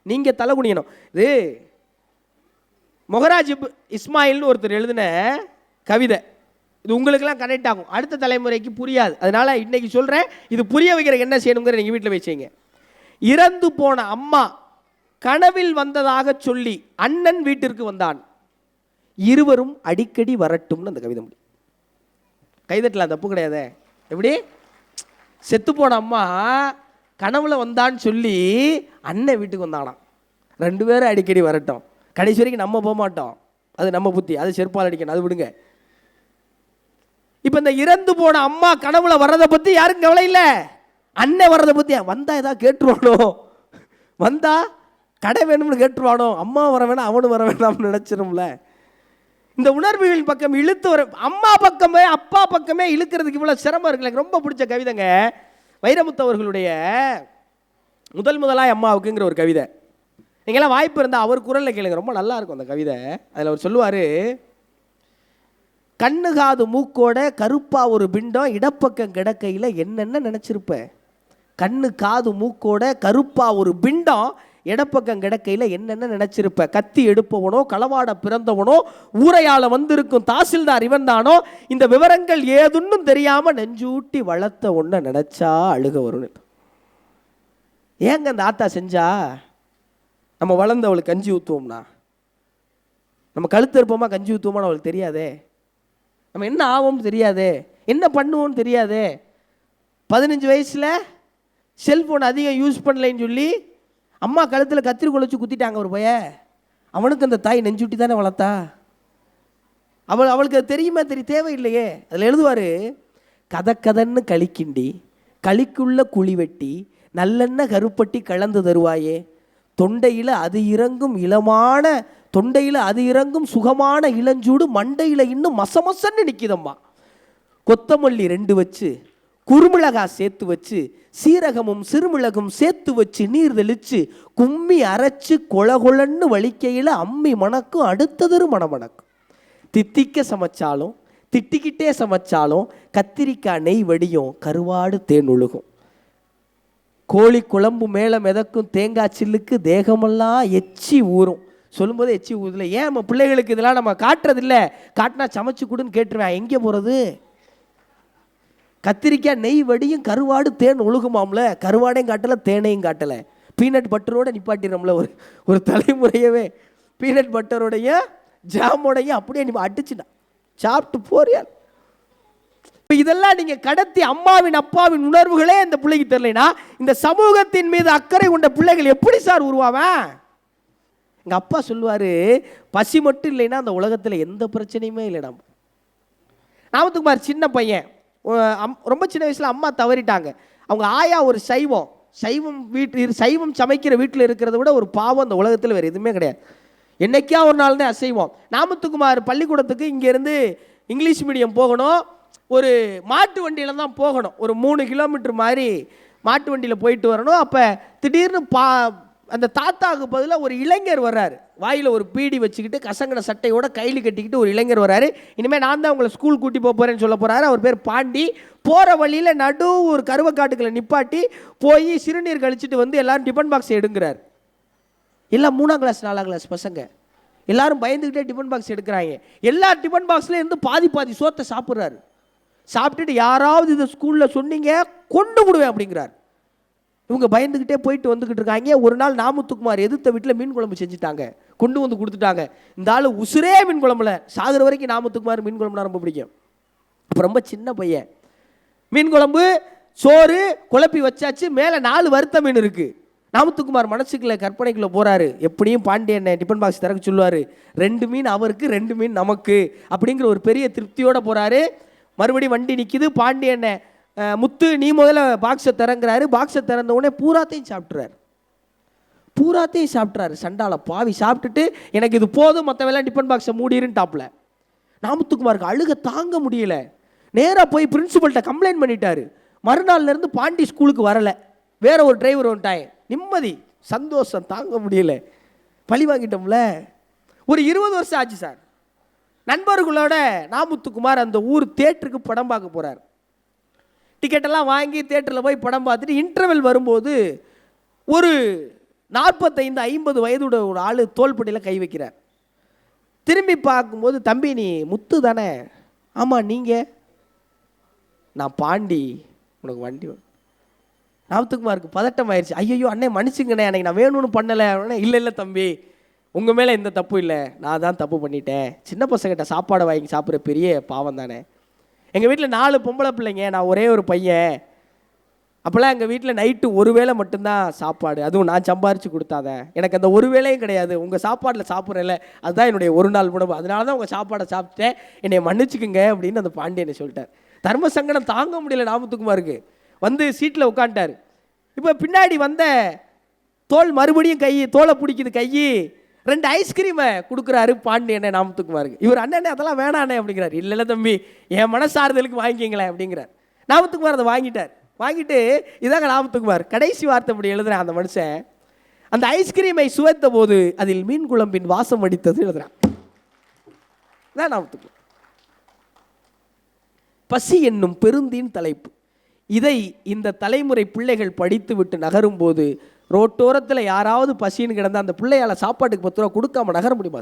நீங்கள் தலை குனியணும். இது மொஹராஜ் இஸ்மாயில்னு ஒருத்தர் எழுதின கவிதை. இது உங்களுக்கெல்லாம் கனெக்ட் ஆகும், அடுத்த தலைமுறைக்கு புரியாது. அதனால் இன்றைக்கி சொல்கிறேன், இது புரிய வைக்கிற என்ன செய்யணுங்கிற நீங்கள் வீட்டில் வச்சுங்க. இறந்து போன அம்மா கனவில் வந்ததாக சொல்லி அண்ணன் வீட்டிற்கு வந்தான், இருவரும் அடிக்கடி வரட்டும்னு அந்த கவிதை முடியும். கைதட்டலாம், தப்பு கிடையாது. எப்படி? செத்து போன அம்மா கனவுல வந்தான்னு சொல்லி அண்ணன் வீட்டுக்கு வந்தானாம், 2 பேரும் அடிக்கடி வரட்டும். கடைசி வரைக்கும் நம்ம போக மாட்டோம், அது நம்ம புத்தி, அது செருப்பால் அடிக்கணும், அது விடுங்க. இப்போ இந்த இறந்து போன அம்மா கனவுல வர்றதை பற்றி யாருக்கும் கவலை இல்லை, அண்ணன் வர்றதை பற்றி. வந்தா ஏதாவது கேட்டுருவானோ, வந்தா கடை வேணும்னு கேட்டுருவானோ, அம்மா வர வேணாம் அவனு வர வேணாம்னு நினச்சிரும்ல. இந்த உணர்வுகளின் பக்கம் இழுத்து வர, அம்மா பக்கமே அப்பா பக்கமே இழுக்கிறதுக்கு இவ்வளோ சிரமம் இருக்குல்ல. எனக்கு ரொம்ப பிடிச்ச கவிதைங்க வைரமுத்து அவர்களுடைய முதலாய் அம்மாவுக்குங்கிற ஒரு கவிதை. நீங்களாம் வாய்ப்பு இருந்தால் அவர் குரலில் கேளுங்க, ரொம்ப நல்லா இருக்கும் அந்த கவிதை. அதில் அவர் சொல்லுவார், கண்ணு காது மூக்கோட கருப்பா ஒரு பிண்டம் இடப்பக்கம் கிடக்கையில் என்னென்ன நினச்சிருப்ப. கண்ணு காது மூக்கோட கருப்பா ஒரு பிண்டம் இடப்பக்கம் கிடக்கையில் என்னென்ன நினச்சிருப்ப. கத்தி எடுப்பவனோ களவாட பிறந்தவனோ ஊரையால் வந்திருக்கும் தாசில்தார் இவன் தானோ, இந்த விவரங்கள் ஏதுன்னும் தெரியாமல் நெஞ்சூட்டி வளர்த்த ஒன்றை நினச்சா அழுக வரும்னு. ஏங்க அந்த ஆத்தா செஞ்சா? நம்ம வளர்ந்தவளுக்கு கஞ்சி ஊற்றுவோம்னா, நம்ம கழுத்து இருப்போமா கஞ்சி ஊற்றுவோமான்னு அவளுக்கு தெரியாதே. நம்ம என்ன ஆவோம்னு தெரியாதே, என்ன பண்ணுவோம்னு தெரியாதே. 15 வயசில் செல்ஃபோன் அதிகம் யூஸ் பண்ணலைன்னு சொல்லி அம்மா கழுத்தில் கத்திரி குழச்சி குத்திட்டாங்க ஒரு பைய. அவனுக்கு அந்த தாய் நெஞ்சுட்டி தானே வளர்த்தா. அவளுக்கு அது தெரியுமா? தேவையில்லையே. அதில் எழுதுவார், கதன்னு களிக்கிண்டி களிக்குள்ள குழி வெட்டி நல்லெண்ணெய் கருப்பட்டி கலந்து தருவாயே, தொண்டையில் அது இறங்கும் சுகமான இளஞ்சூடு மண்டையில் இன்னும் மசமசன்னு நிற்கிதம்மா. கொத்தமல்லி 2 வச்சு குறுமிளகா சேர்த்து வச்சு சீரகமும் சிறுமிளகும் சேர்த்து வச்சு நீர் தெளிச்சு கும்மி அரைச்சு கொழன்னு வலிக்கையில் அம்மி மணக்கும் அடுத்ததொரு மணமணக்கும். தித்திக்க சமைச்சாலும் திட்டிக்கிட்டே சமைச்சாலும் கத்திரிக்காய் நெய் வடியும் கருவாடு தேன் ஒழுகும். கோழி குழம்பு மேலே மிதக்கும் தேங்காய் சில்லுக்கு தேகமெல்லாம் எச்சி ஊறும். சொல்லும்போது எச்சி ஊதுல. ஏன் நம்ம பிள்ளைகளுக்கு இதெல்லாம் நம்ம காட்டுறதில்லை? காட்டினா சமைச்சு கொடுன்னு கேட்டுருவேன், எங்கே போகிறது? கத்திரிக்காய் நெய் வடியும் கருவாடு தேன் ஒழுகுமாம்ல. கருவாடையும் காட்டலை தேனையும் காட்டலை, பீனட் பட்டரோட நிப்பாட்டிடும்ல. ஒரு தலைமுறையவே பீனட் பட்டரோடைய ஜாமோடையும் அப்படியே அடிச்சுட்டா சாப்பிட்டு போறியா. இதெல்லாம் நீங்க கடத்தி அம்மாவின் அப்பாவின் உணர்வுகளே இந்த பிள்ளைக்கு தெரியலனா இந்த சமூகத்தின் மீது அக்கறை கொண்ட பிள்ளைகள் எப்படி சார் உருவாவேன்? எங்க அப்பா சொல்லுவாரு, பசி மட்டும் இல்லைன்னா அந்த உலகத்துல எந்த பிரச்சனையுமே இல்லை. நாமத்துக்குமார் சின்ன பையன், ரொம்ப சின்ன வயசுல அம்மா தவறிட்டாங்க. அவங்க ஆயா ஒரு சைவம் சமைக்கிற வீட்டில் இருக்கிறத விட ஒரு பாவம் அந்த உலகத்தில் வேறு எதுவுமே கிடையாது. என்னைக்கா ஒரு நாள் தான் அசைவோம். நாமத்துக்குமார் பள்ளிக்கூடத்துக்கு இங்கேருந்து இங்கிலீஷ் மீடியம் போகணும். ஒரு மாட்டு வண்டியில் தான் போகணும். ஒரு 3 கிலோமீட்டர் மாதிரி மாட்டு வண்டியில் போயிட்டு வரணும். அப்போ திடீர்னு அந்த தாத்தாவுக்கு பதிலாக ஒரு இளைஞர் வர்றாரு. வாயில் ஒரு பீடி வச்சுக்கிட்டு கசங்கின சட்டையோட கையில் கட்டிக்கிட்டு ஒரு இளைஞர் வர்றாரு. இனிமேல் நான் தான் உங்களை ஸ்கூல் கூட்டி போகிறேன்னு சொல்ல போகிறாரு. அவர் பேர் பாண்டி. போகிற வழியில் நடு ஒரு கருவக்காட்டுக்களை நிப்பாட்டி போய் சிறுநீர் கழிச்சிட்டு வந்து எல்லாரும் டிஃபன் பாக்ஸ் எடுங்கிறார். எல்லாம் 3ஆம் கிளாஸ் 4ஆம் கிளாஸ் பசங்க எல்லாரும் பயந்துக்கிட்டே டிஃபன் பாக்ஸ் எடுக்கிறாங்க. எல்லா டிஃபன் பாக்ஸ்லேயும் இருந்து பாதி சோத்தை சாப்பிட்றாரு. சாப்பிட்டுட்டு யாராவது இதை ஸ்கூலில் சொன்னீங்க கொண்டு விடுவேன் அப்படிங்கிறார். இவங்க பயந்துக்கிட்டே போயிட்டு வந்துக்கிட்டு இருக்காங்க. ஒரு நாள் நாமத்துக்குமார் எதிர்த்த வீட்டில் மீன் குழம்பு செஞ்சுட்டாங்க, கொண்டு வந்து கொடுத்துட்டாங்க. இந்த ஆள் உசுரே மீன் குழம்புல, சாகுற வரைக்கும் நாமத்துக்குமார் மீன் குழம்புனா ரொம்ப பிடிக்கும். அப்போ ரொம்ப சின்ன பையன், மீன் குழம்பு சோறு குழப்பி வச்சாச்சு, மேலே 4 வறுத்த மீன் இருக்குது. நாமத்துக்குமார் மனசுக்குள்ள கற்பனைக்குள்ளே போகிறாரு. எப்படியும் பாண்டியன் டிஃபன் பாக்ஸ் திறக்க சொல்லுவார். 2 மீன் அவருக்கு 2 மீன் நமக்கு அப்படிங்கிற ஒரு பெரிய திருப்தியோடு போகிறாரு. மறுபடியும் வண்டி நிற்கிது. பாண்டியன் முத்து நீ முதல்ல பாக்ஸை திறங்கிறாரு. பாக்ஸை திறந்த உடனே பூராத்தையும் சாப்பிட்றாரு. சண்டால பாவி சாப்பிட்டுட்டு எனக்கு இது போதும், மற்றவெல்லாம் டிஃபன் பாக்ஸை மூடிருன்னு டாப்பில். நாமத்துக்குமாருக்கு அழுக தாங்க முடியல. நேராக போய் பிரின்சிபல்கிட்ட கம்ப்ளைண்ட் பண்ணிட்டாரு. மறுநாள்லேருந்து பாண்டி ஸ்கூலுக்கு வரலை. வேற ஒரு டிரைவர் வந்துட்டாங்க. நிம்மதி சந்தோஷம் தாங்க முடியல. பழி வாங்கிட்டோம்ல. ஒரு 20 வருஷம் ஆச்சு சார். நண்பர்களோட நாமத்துக்குமார் அந்த ஊர் தேட்டருக்கு படம் பார்க்க போகிறார். டிக்கெட்டெல்லாம் வாங்கி தேட்டரில் போய் படம் பார்த்துட்டு இன்டர்வெல் வரும்போது ஒரு 45-50 வயதோட ஒரு ஆள் தோள்பட்டியில் கை வைக்கிறார். திரும்பி பார்க்கும்போது, தம்பி நீ முத்து தானே? ஆமாம், நீங்கள்? நான் பாண்டி, உனக்கு வண்டி. நாமத்துக்குமாருக்கு பதட்டம் ஆயிடுச்சு. ஐயோ அண்ணே மன்னிச்சுங்கண்ணே, எனக்கு நான் வேணும்னு பண்ணலை. இல்லை தம்பி, உங்கள் மேலே எந்த தப்பு இல்லை, நான் தான் தப்பு பண்ணிட்டேன். சின்ன பசங்கிட்ட சாப்பாடை வாங்கி சாப்பிட்ற பெரிய பாவம் தானே. எங்கள் வீட்டில் 4 பொம்பளை பிள்ளைங்க, நான் ஒரே ஒரு பையன். அப்போல்லாம் எங்கள் வீட்டில் நைட்டு ஒரு வேளை மட்டும்தான் சாப்பாடு, அதுவும் நான் சம்பாரித்து கொடுத்தாத. எனக்கு அந்த ஒரு வேளையும் கிடையாது. உங்கள் சாப்பாட்டில் சாப்பிட்றேன்ல, அதுதான் என்னுடைய ஒரு நாள் உணவு. அதனால தான் உங்கள் சாப்பாடை சாப்பிட்டேன், என்னை மன்னிச்சுக்குங்க அப்படின்னு அந்த பாண்டியனை சொல்லிட்டார். தர்ம சங்கடம் தாங்க முடியல நாமத்துக்குமாருக்கு. வந்து சீட்டில் உட்காந்துட்டார். இப்போ பின்னாடி வந்த தோல் மறுபடியும் தோலை பிடிக்குது கை. 2 ஐஸ்கிரீமை கொடுக்குறாரு பாண்டியனை நாமத்துக்குமாருக்கு. இவர் அண்ணனே அதெல்லாம் வேணாண்ணே அப்படிங்கிறார். இல்லை தம்பி, என் மனசாறுதலுக்கு வாங்கிக்கிங்களேன் அப்படிங்கிறார். நாமத்துக்குமார் அதை வாங்கிட்டார். வாங்கிட்டு இதாங்க நாமத்துக்குமார் கடைசி வார்த்தை அப்படி எழுதுறான் அந்த மனுஷன். அந்த ஐஸ்கிரீமை சுவைத்த போது அதில் மீன் குழம்பின் வாசம் அடித்தது எழுதுறான். தான் நாமத்துக்குமார். பசி என்னும் பெருந்தீன் தலைப்பு. இதை இந்த தலைமுறை பிள்ளைகள் படித்து விட்டு நகரும் போது ரோட்டோரத்தில் யாராவது பசின்னு கிடந்தால் அந்த பிள்ளையால் சாப்பாட்டுக்கு 10 ரூபா கொடுக்காம நகர முடியுமா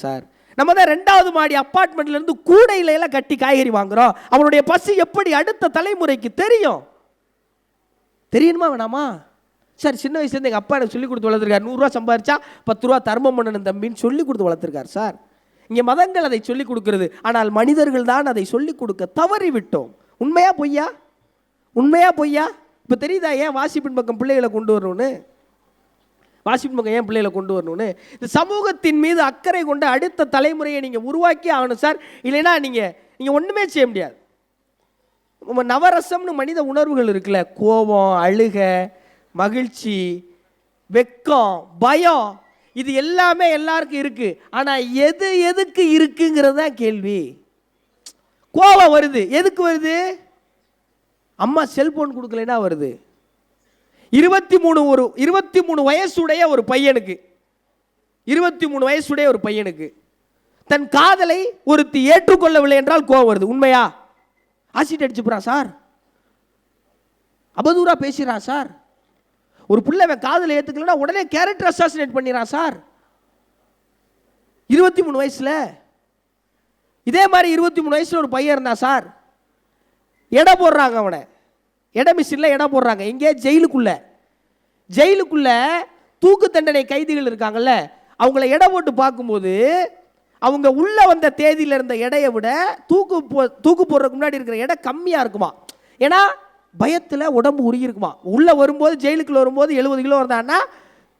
சார்? நம்ம தான் 2வது மாடி அப்பார்ட்மெண்ட்லேருந்து கூடையில கட்டி காய்கறி வாங்குறோம். அவனுடைய பசி எப்படி அடுத்த தலைமுறைக்கு தெரியணுமா வேணாமா? சார் சின்ன வயசுலேருந்து எங்கள் அப்பா எனக்கு சொல்லிக் கொடுத்து வளர்த்துருக்காரு. 100 ரூபா சம்பாரிச்சா 10 ரூபா தர்மம் பண்ணணும் தம்பின்னு சொல்லி கொடுத்து வளர்த்துருக்கார் சார். இங்கே மதங்கள் அதை சொல்லிக் கொடுக்கிறது, ஆனால் மனிதர்கள் தான் அதை சொல்லிக் கொடுக்க தவறி விட்டோம். உண்மையா பொய்யா? இப்போ தெரியுதா ஏன் வாசிப்பின் பக்கம் பிள்ளைகளை கொண்டு வரணும்னு? இந்த சமூகத்தின் மீது அக்கறை கொண்ட அடுத்த தலைமுறையை நீங்கள் உருவாக்கி ஆகணும் சார். இல்லைன்னா நீங்கள் ஒன்றுமே செய்ய முடியாது. நவரசம்னு மனித உணர்வுகள் இருக்குல்ல, கோபம், அழுக, மகிழ்ச்சி, வெக்கம், பயம், இது எல்லாமே எல்லாருக்கும் இருக்கு. ஆனால் எதுக்கு இருக்குங்கிறது தான் கேள்வி. கோபம் வருது, எதுக்கு வருது? அம்மா செல்போன் கொடுக்கலைன்னா வருது. 23 வயசுடைய ஒரு பையனுக்கு தன் காதலை ஒருத்தி ஏற்றுக்கொள்ளவில்லை என்றால் கோபம் வருது. உண்மையா? ஆசிட் அடிச்சு போறான் சார், அபதூரா பேசுறான் சார். ஒரு பிள்ளை காதலை ஏற்றுக்கலன்னா உடனே கேரக்டர் அசாசினேட் பண்ணிடுறான் சார். 23 வயசுல. இதே மாதிரி 23 வயசுல ஒரு பையன் இருந்தான் சார். எடை போடுறாங்க, அவனை எடை மிஷினில் எடை போடுறாங்க. எங்கே? ஜெயிலுக்குள்ள தூக்கு தண்டனை கைதிகள் இருக்காங்கல்ல, அவங்கள எடை போட்டு பார்க்கும்போது அவங்க உள்ள வந்த தேதியில் இருந்த எடையை விட தூக்கு போடுறதுக்கு முன்னாடி இருக்கிற எடை கம்மியாக இருக்குமா. ஏன்னா பயத்தில் உடம்பு உருகி இருக்குமா. உள்ளே வரும்போது ஜெயிலுக்குள்ள வரும்போது 70 கிலோ இருந்தான்னா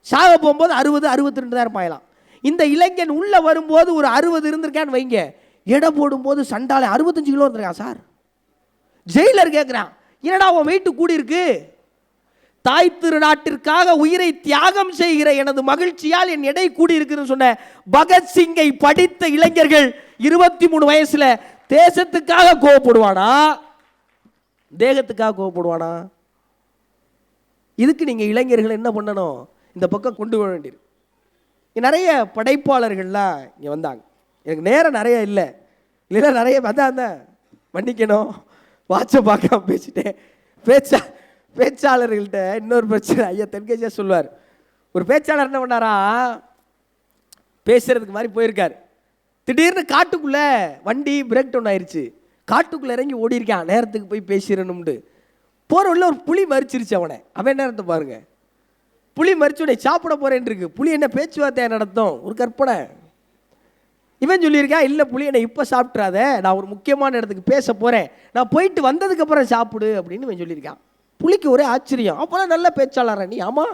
சாக போகும்போது 60-62 தான் இருப்பாங்களாம். இந்த இளைஞன் உள்ளே வரும்போது ஒரு 60 இருந்திருக்கான்னு வைங்க, எடை போடும்போது சண்டாலே 65 கிலோ இருந்திருக்கான் சார். ஜெயிலர் கேட்குறான், என்னடா அவன் வெயிட்டு கூடி இருக்கு. தாய் திருநாட்டிற்காக உயிரை தியாகம் செய்கிற எனது மகிழ்ச்சியால் என் எடை கூடி இருக்குன்னு சொன்ன பகத்சிங்கை படித்த இளைஞர்கள் 23 வயசுல தேசத்துக்காக கோவப்படுவானா, தேகத்துக்காக கோவப்படுவானா? இதுக்கு நீங்க இளைஞர்கள் என்ன பண்ணணும், இந்த பக்கம் கொண்டு வர வேண்டியது. நிறைய படைப்பாளர்கள்லாம் இங்கே வந்தாங்க. எனக்கு நேரம் நிறைய இல்லை, இல்லைன்னா நிறைய வந்தாங்க. மன்னிக்கணும், வாட்சை பார்க்காம பேசிட்டேன். பேச்சாளர்கள்ட்ட இன்னொரு பிரச்சனை ஐயா தென்கட்சியா சொல்லுவார். ஒரு பேச்சாளர் என்ன பண்ணாரா, பேசுறதுக்கு மாதிரி போயிருக்கார். திடீர்னு காட்டுக்குள்ளே வண்டி பிரேக் டவுன் ஆயிடுச்சு. காட்டுக்குள்ளே இறங்கி ஓடி இருக்கான், நேரத்துக்கு போய் பேசிடணும்னு. போகிற உள்ள ஒரு புலி மறிச்சிருச்சு அவனை. அவன் நேரத்தை பாருங்க, புலி மறிச்சு உடனே சாப்பிட போறேன்னு இருக்கு. புலி என்ன பேச்சுவார்த்தையை நடத்தும், ஒரு கற்பனை. இவன் சொல்லியிருக்கான், இல்லை புலி என்னை இப்போ சாப்பிட்றாத, நான் ஒரு முக்கியமான இடத்துக்கு பேச போகிறேன், நான் போயிட்டு வந்ததுக்கப்புறம் சாப்பிடு அப்படின்னு இவன் சொல்லியிருக்கான். புலிக்கு ஒரே ஆச்சரியம். அப்போலாம் நல்ல பேச்சாளரா நீ? ஆமாம்,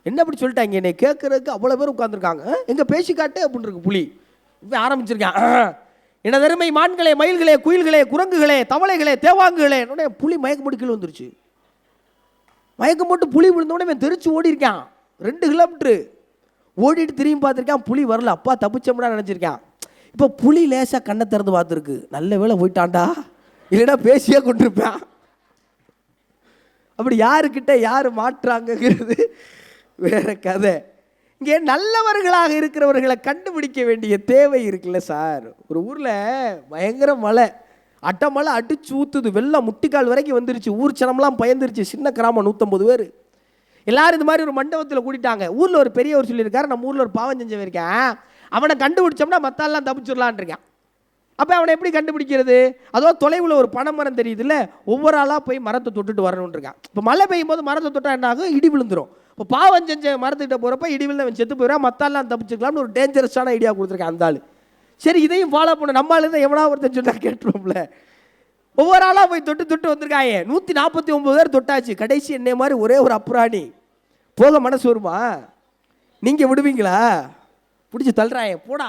என்ன அப்படி சொல்லிட்டாங்க, என்னை கேட்கறதுக்கு அவ்வளோ பேர் உட்காந்துருக்காங்க, எங்கே பேசி காட்டு அப்படின்னு இருக்கு புலி. இவன் ஆரம்பிச்சிருக்கான், எனதருமை மான்களே, மயில்களே, குயில்களே, குரங்குகளே, தவளைகளே, தேவாங்குகளே. புலி மயக்கம் போட்டு கீழே வந்துருச்சு. மயக்கம் போட்டு புலி விழுந்தோடனே இவன் தெரிச்சு ஓடி இருக்கான். 2 கிலோமீட்டரு ஓடிட்டு திரும்பி பார்த்துருக்கான், புலி வரல. அப்பா தப்பிச்சோம்னா நினச்சிருக்கான். இப்போ புலி லேசாக கண்ணை திறந்து பார்த்துருக்கு, நல்ல வேளை போயிட்டான்டா, இல்லைன்னா பேசியே கொண்டிருப்பான். அப்படி யாருக்கிட்ட யார் மாற்றாங்கிறது வேற கதை. இங்கே நல்லவர்களாக இருக்கிறவர்களை கண்டுபிடிக்க வேண்டிய தேவை இருக்குல்ல சார். ஒரு ஊரில் பயங்கர மழை, மழை அடிச்சு ஊற்றுது, வெள்ளம் முட்டிக்கால் வரைக்கும் வந்துருச்சு. ஊர் சனம்லாம் பயந்துருச்சு. சின்ன கிராமம், 150 பேர். எல்லாரும் இந்த மாதிரி ஒரு மண்டபத்தில் கூட்டிட்டாங்க. ஊரில் ஒரு பெரியவர் சொல்லியிருக்காரு, நம்ம ஊரில் ஒரு பாவம் செஞ்சவன் இருக்கேன், அவனை கண்டுபிடிச்சோம்னா மத்தாலாம் தப்பிச்சிடலான் இருக்கேன். அப்போ அவனை எப்படி கண்டுபிடிக்கிறது? அதோ தொலைவில் ஒரு பனை மரம் தெரியுது இல்லை, ஒவ்வொரு ஆளாக போய் மரத்தை தொட்டுட்டு வரணும்னு இருக்கான். இப்போ மழை பெய்யும் போது மரத்தை தொட்டா என்ன ஆகும், இடி விழுந்துடும். இப்போ பாவம் செஞ்ச மரத்துக்கிட்ட போகிறப்ப இடி விழுந்து அவன் செத்து போயிடா, மத்தாலாம் தப்பிச்சுக்கலாம்னு ஒரு டேஞ்சரஸான ஐடியா கொடுத்துருக்கேன் அந்த ஆள். சரி, இதையும் ஃபாலோ பண்ண நம்மளால இருந்தால் எவனா ஒருத்தன் சொன்னால் கேட்டுருவோம்ல. ஒவ்வொரு ஆளாக போய் தொட்டு வந்திருக்காங்க. 149 பேர் தொட்டாச்சு. கடைசி என்னை மாதிரி ஒரே ஒரு அப்புறாணி. போக மனசு வருமா? நீங்கள் விடுவீங்களா? பிடிச்சி தள்ளுறாங்க, போடா.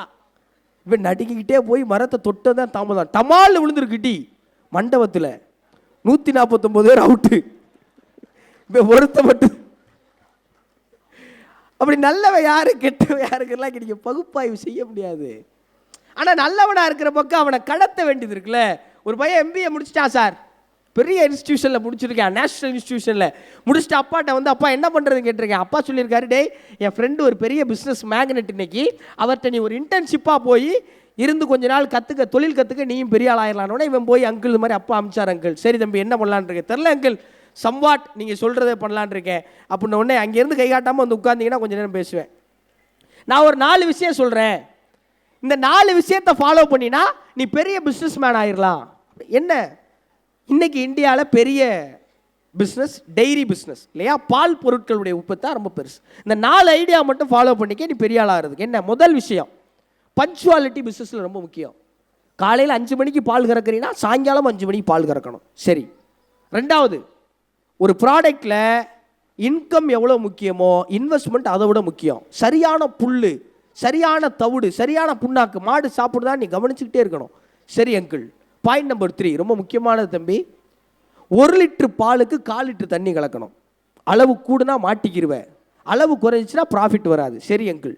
இவன் நடுங்கிக்கிட்டே போய் மரத்தை தொட்டு தான் தாமதம். டமால் விழுந்துருக்கிட்டி மண்டபத்தில். 149 பேர் அவுட்டு. இப்போ ஒருத்த மட்டும். அப்படி நல்லவன் யாரு கெட்டவன் யாருக்கெல்லாம் கிடைக்க பகுப்பாய்வு செய்ய முடியாது. ஆனால் நல்லவனாக இருக்கிற பக்கம் அவனை கடத்த வேண்டியது இருக்குல்ல. ஒரு பையன் MBA முடிச்சிட்டான் சார், பெரிய இன்ஸ்டியூஷனில் முடிச்சிருக்கேன், நேஷனல் இன்ஸ்டியூஷனில் முடிச்சுட்டு அப்பாட்ட வந்து அப்பா என்ன பண்ணுறதுன்னு கேட்டிருக்கேன். அப்பா சொல்லியிருக்காரு, டே என் ஃப்ரெண்டு ஒரு பெரிய பிஸ்னஸ் மேக்னெட், இன்னைக்கு அவர்கிட்ட நீ ஒரு இன்டர்ன்ஷிப்பாக போய் இருந்து கொஞ்ச நாள் கற்றுக்க, தொழில் கற்றுக்க, நீயும் பெரிய ஆள் ஆயிடலான்னு. இவன் போய் அங்கிள் இது மாதிரி அப்பா அமிச்சார். அங்கிள், சரி தம்பி என்ன பண்ணலான் இருக்கேன், தெரில அங்கிள், சம்வாட் நீங்கள் சொல்கிறதே பண்ணலான் இருக்கேன் அப்படின்னு. உடனே அங்கேருந்து கை காட்டாமல் வந்து உட்காந்திங்கன்னா கொஞ்சம் நேரம் பேசுவேன். நான் ஒரு 4 விஷயம் சொல்கிறேன், இந்த 4 விஷயத்தை ஃபாலோ பண்ணினா நீ பெரிய பிஸ்னஸ் மேன் ஆயிடலாம். என்ன, இன்னைக்கு இந்தியாவில் பெரிய பிஸ்னஸ் டெய்ரி பிஸ்னஸ் இல்லையா, பால் பொருட்களுடைய உற்பத்தி தான் ரொம்ப பெருசு. இந்த 4 ஐடியா மட்டும் ஃபாலோ பண்ணிக்க நீ பெரிய ஆளாகிறதுக்கு. என்ன, முதல் விஷயம், பஞ்சுவாலிட்டி பிஸ்னஸில் ரொம்ப முக்கியம். காலையில் 5 மணிக்கு பால் கறக்குறீங்கன்னா சாயங்காலம் 5 மணிக்கு பால் கறக்கணும். சரி. 2வது, ஒரு ப்ராடக்டில் இன்கம் எவ்வளோ முக்கியமோ இன்வெஸ்ட்மெண்ட் அதை விட முக்கியம். சரியான புல், சரியான தவிடு, சரியான புண்ணாக்கு மாடு சாப்பிடுதா நீ கவனிச்சுக்கிட்டே இருக்கணும். சரி அங்கிள். பாயிண்ட் நம்பர் 3 ரொம்ப முக்கியமானது தம்பி, 1 லிட்டர் பாலுக்கு 1/4 லிட்டர் தண்ணி கலக்கணும். அளவு கூடுனா மாட்டிக்கிடுவேன், அளவு குறைஞ்சிச்சுன்னா ப்ராஃபிட் வராது. சரி அங்கிள்.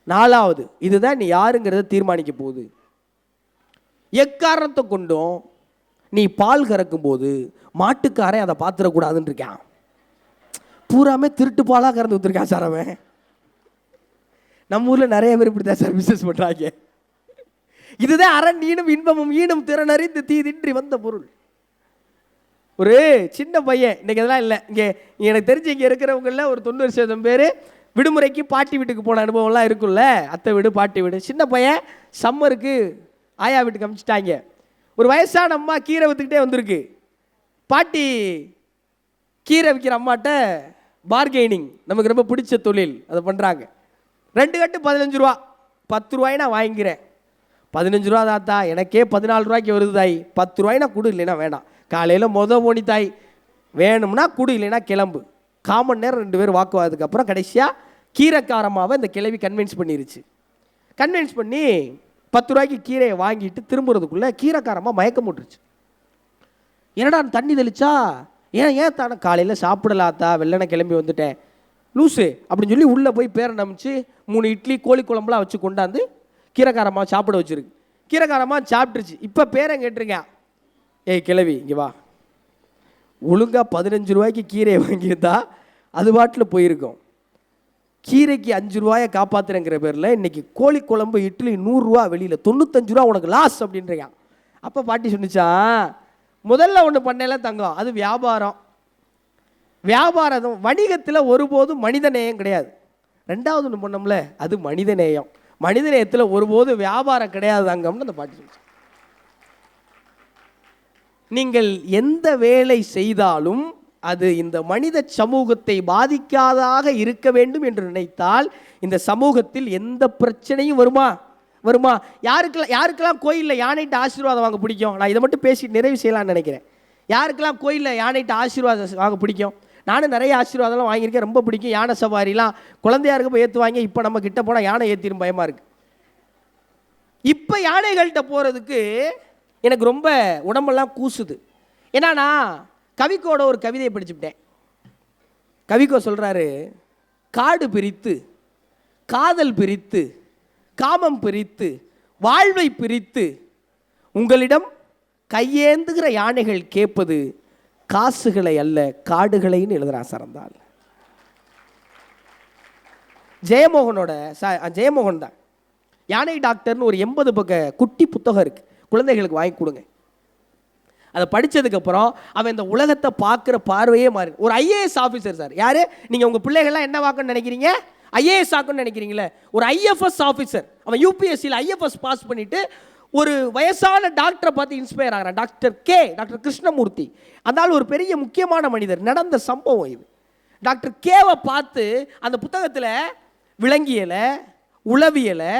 4வது, இதுதான் நீ யாருங்கிறத தீர்மானிக்க போகுது. எக்காரணத்தை கொண்டும் நீ பால் கறக்கும் போது மாட்டுக்காரன் அதை பார்த்துடக்கூடாதுன்னு இருக்கான். பூராமே திருட்டு பாலாக கறந்து ஊற்றுருக்கான் சார் அவன். நம்ம ஊரில் நிறைய பேர் இப்படி தான் சார் பிஸ்னஸ் பண்ணுறாங்க. இதுதான் அரண் ஈனும் இன்பமும் ஈனும் திறனறிந்து தீதின்றி வந்த பொருள். ஒரு சின்ன பையன், இன்னைக்கு அதெல்லாம் இல்லை, இங்கே எனக்கு தெரிஞ்சு இங்கே இருக்கிறவங்களில் ஒரு 90% பேர் விடுமுறைக்கு பாட்டி வீட்டுக்கு போன அனுபவம்லாம் இருக்குல்ல, அத்தை வீடு பாட்டி வீடு. சின்ன பையன் சம்மருக்கு ஆயா வீட்டுக்கு அனுப்பிச்சிட்டாங்க. ஒரு வயசான அம்மா கீரை விற்றுக்கிட்டே வந்திருக்கு. பாட்டி கீரை விற்கிற அம்மாட்ட பார்கெனிங், நமக்கு ரொம்ப பிடிச்ச தொழில், அதை பண்ணுறாங்க. 2 கட்டு 15 ரூபா, 10 ரூபாய் நான் வாங்கிக்கிறேன். 15 ரூபா தாத்தா, எனக்கே 14 ரூபாய்க்கு வருது தாய், 10 ரூபாய்னா கொடு, இல்லைன்னா வேணாம். காலையில் போனி தாய், வேணும்னா கொடு, இல்லைன்னா கிளம்பு. காமன் நேரம் 2 பேர் வாக்குவாதத்துக்கு அப்புறம் கடைசியாக கீரைக்காரமாவை இந்த கிளவி கன்வின்ஸ் பண்ணிருச்சு. கன்வின்ஸ் பண்ணி 10 ரூபாய்க்கு கீரையை வாங்கிட்டு திரும்புறதுக்குள்ளே கீரைக்காரமாக மயக்கம் போட்டுருச்சு. என்னடா தண்ணி தெளிச்சா, ஏன் தானே காலையில் சாப்பிடலாத்தா, வெள்ளனை கிளம்பி வந்துட்டேன் லூஸு அப்படின்னு சொல்லி உள்ளே போய் பேரை நம்பிச்சு 3 இட்லி கோழி குழம்புலாம் வச்சு கொண்டாந்து கீரைக்காரமாக சாப்பிட வச்சுருக்கு. கீரைக்காரமாக சாப்பிட்டுருச்சு. இப்போ பேரை கேட்டிருக்கேன், ஏய் கிளவி இங்கே வா, ஒழுங்காக 15 ரூபாய்க்கு கீரையை வாங்கியிருந்தா அது பாட்டில் போயிருக்கோம். கீரைக்கு 5 ரூபாயை காப்பாற்றுறங்கிற பேரில் இன்றைக்கி கோழி குழம்பு இட்லி 100 ரூபா, வெளியில் 95 ரூபா உனக்கு லாஸ் அப்படின்றான். அப்போ பாட்டி சொன்னிச்சான், முதல்ல ஒன்று பண்ணல தங்கம், அது வியாபாரம். வியாபாரம் வணிகத்தில் ஒருபோதும் மனித நேயம் கிடையாது. 2வது ஒன்று பண்ணோம்ல, அது மனித நேயம். மனித நேயத்தில் ஒருபோதும் வியாபாரம் கிடையாது தங்கம்னு அந்த பாட்டி சொன்னிச்சு. நீங்கள் எந்த வேலை செய்தாலும் அது இந்த மனித சமூகத்தை பாதிக்காதாக இருக்க வேண்டும் என்று நினைத்தால் இந்த சமூகத்தில் எந்த பிரச்சனையும் வருமா? யாருக்கெல்லாம் கோயிலில் யானைட்டு ஆசீர்வாதம் வாங்க பிடிக்கும்? நான் இதை மட்டும் பேசி நிறைவு செய்யலாம்னு நினைக்கிறேன். யாருக்கெல்லாம் கோயிலில் யானைட்டு ஆசீர்வாதம் வாங்க பிடிக்கும்? நானும் நிறைய ஆசீர்வாதம்லாம் வாங்கியிருக்கேன், ரொம்ப பிடிக்கும். யானை சவாரிலாம் குழந்தையாருக்கு போய் ஏற்றுவாங்க. இப்போ நம்ம கிட்ட போனால் யானை ஏற்றிடும், பயமாக இருக்குது. இப்போ யானைகள்கிட்ட போகிறதுக்கு எனக்கு ரொம்ப உடம்பெல்லாம் கூசுது. ஏன்னா கவிக்கோட ஒரு கவிதையை படிச்சுவிட்டேன். கவிக்கோ சொல்கிறாரு, காடு பிரித்து, காதல் பிரித்து, காமம் பிரித்து, வாழ்வை பிரித்து உங்களிடம் கையேந்துகிற யானைகள் கேட்பது காசுகளை அல்ல காடுகளைன்னு எழுதுறான் சரந்தால். ஜெயமோகன் தான் யானை டாக்டர்னு ஒரு 80 பக்க குட்டி புத்தகம் இருக்குது, குழந்தைகளுக்கு வாங்கி கொடுங்க. அதை படித்ததுக்கப்புறம் அவன் இந்த உலகத்தை பார்க்குற பார்வையே மாறி. ஒரு ஐஏஎஸ் ஆஃபீஸர் சார், யார் நீங்கள் உங்கள் பிள்ளைகள்லாம் என்ன வாக்குன்னு நினைக்கிறீங்க? ஐஏஎஸ் ஆக்குன்னு நினைக்கிறீங்களே, ஒரு ஐஎஃப்எஸ் ஆஃபீஸர். அவன் யூபிஎஸ்சியில் ஐஎஃப்எஸ் பாஸ் பண்ணிவிட்டு ஒரு வயசான டாக்டரை பார்த்து இன்ஸ்பயர் ஆகிறான். டாக்டர் கிருஷ்ணமூர்த்தி. அதனால் ஒரு பெரிய முக்கியமான மனிதர், நடந்த சம்பவம் இது. டாக்டர் கேவை பார்த்து அந்த புத்தகத்தில் விலங்கியலை, உளவியலை,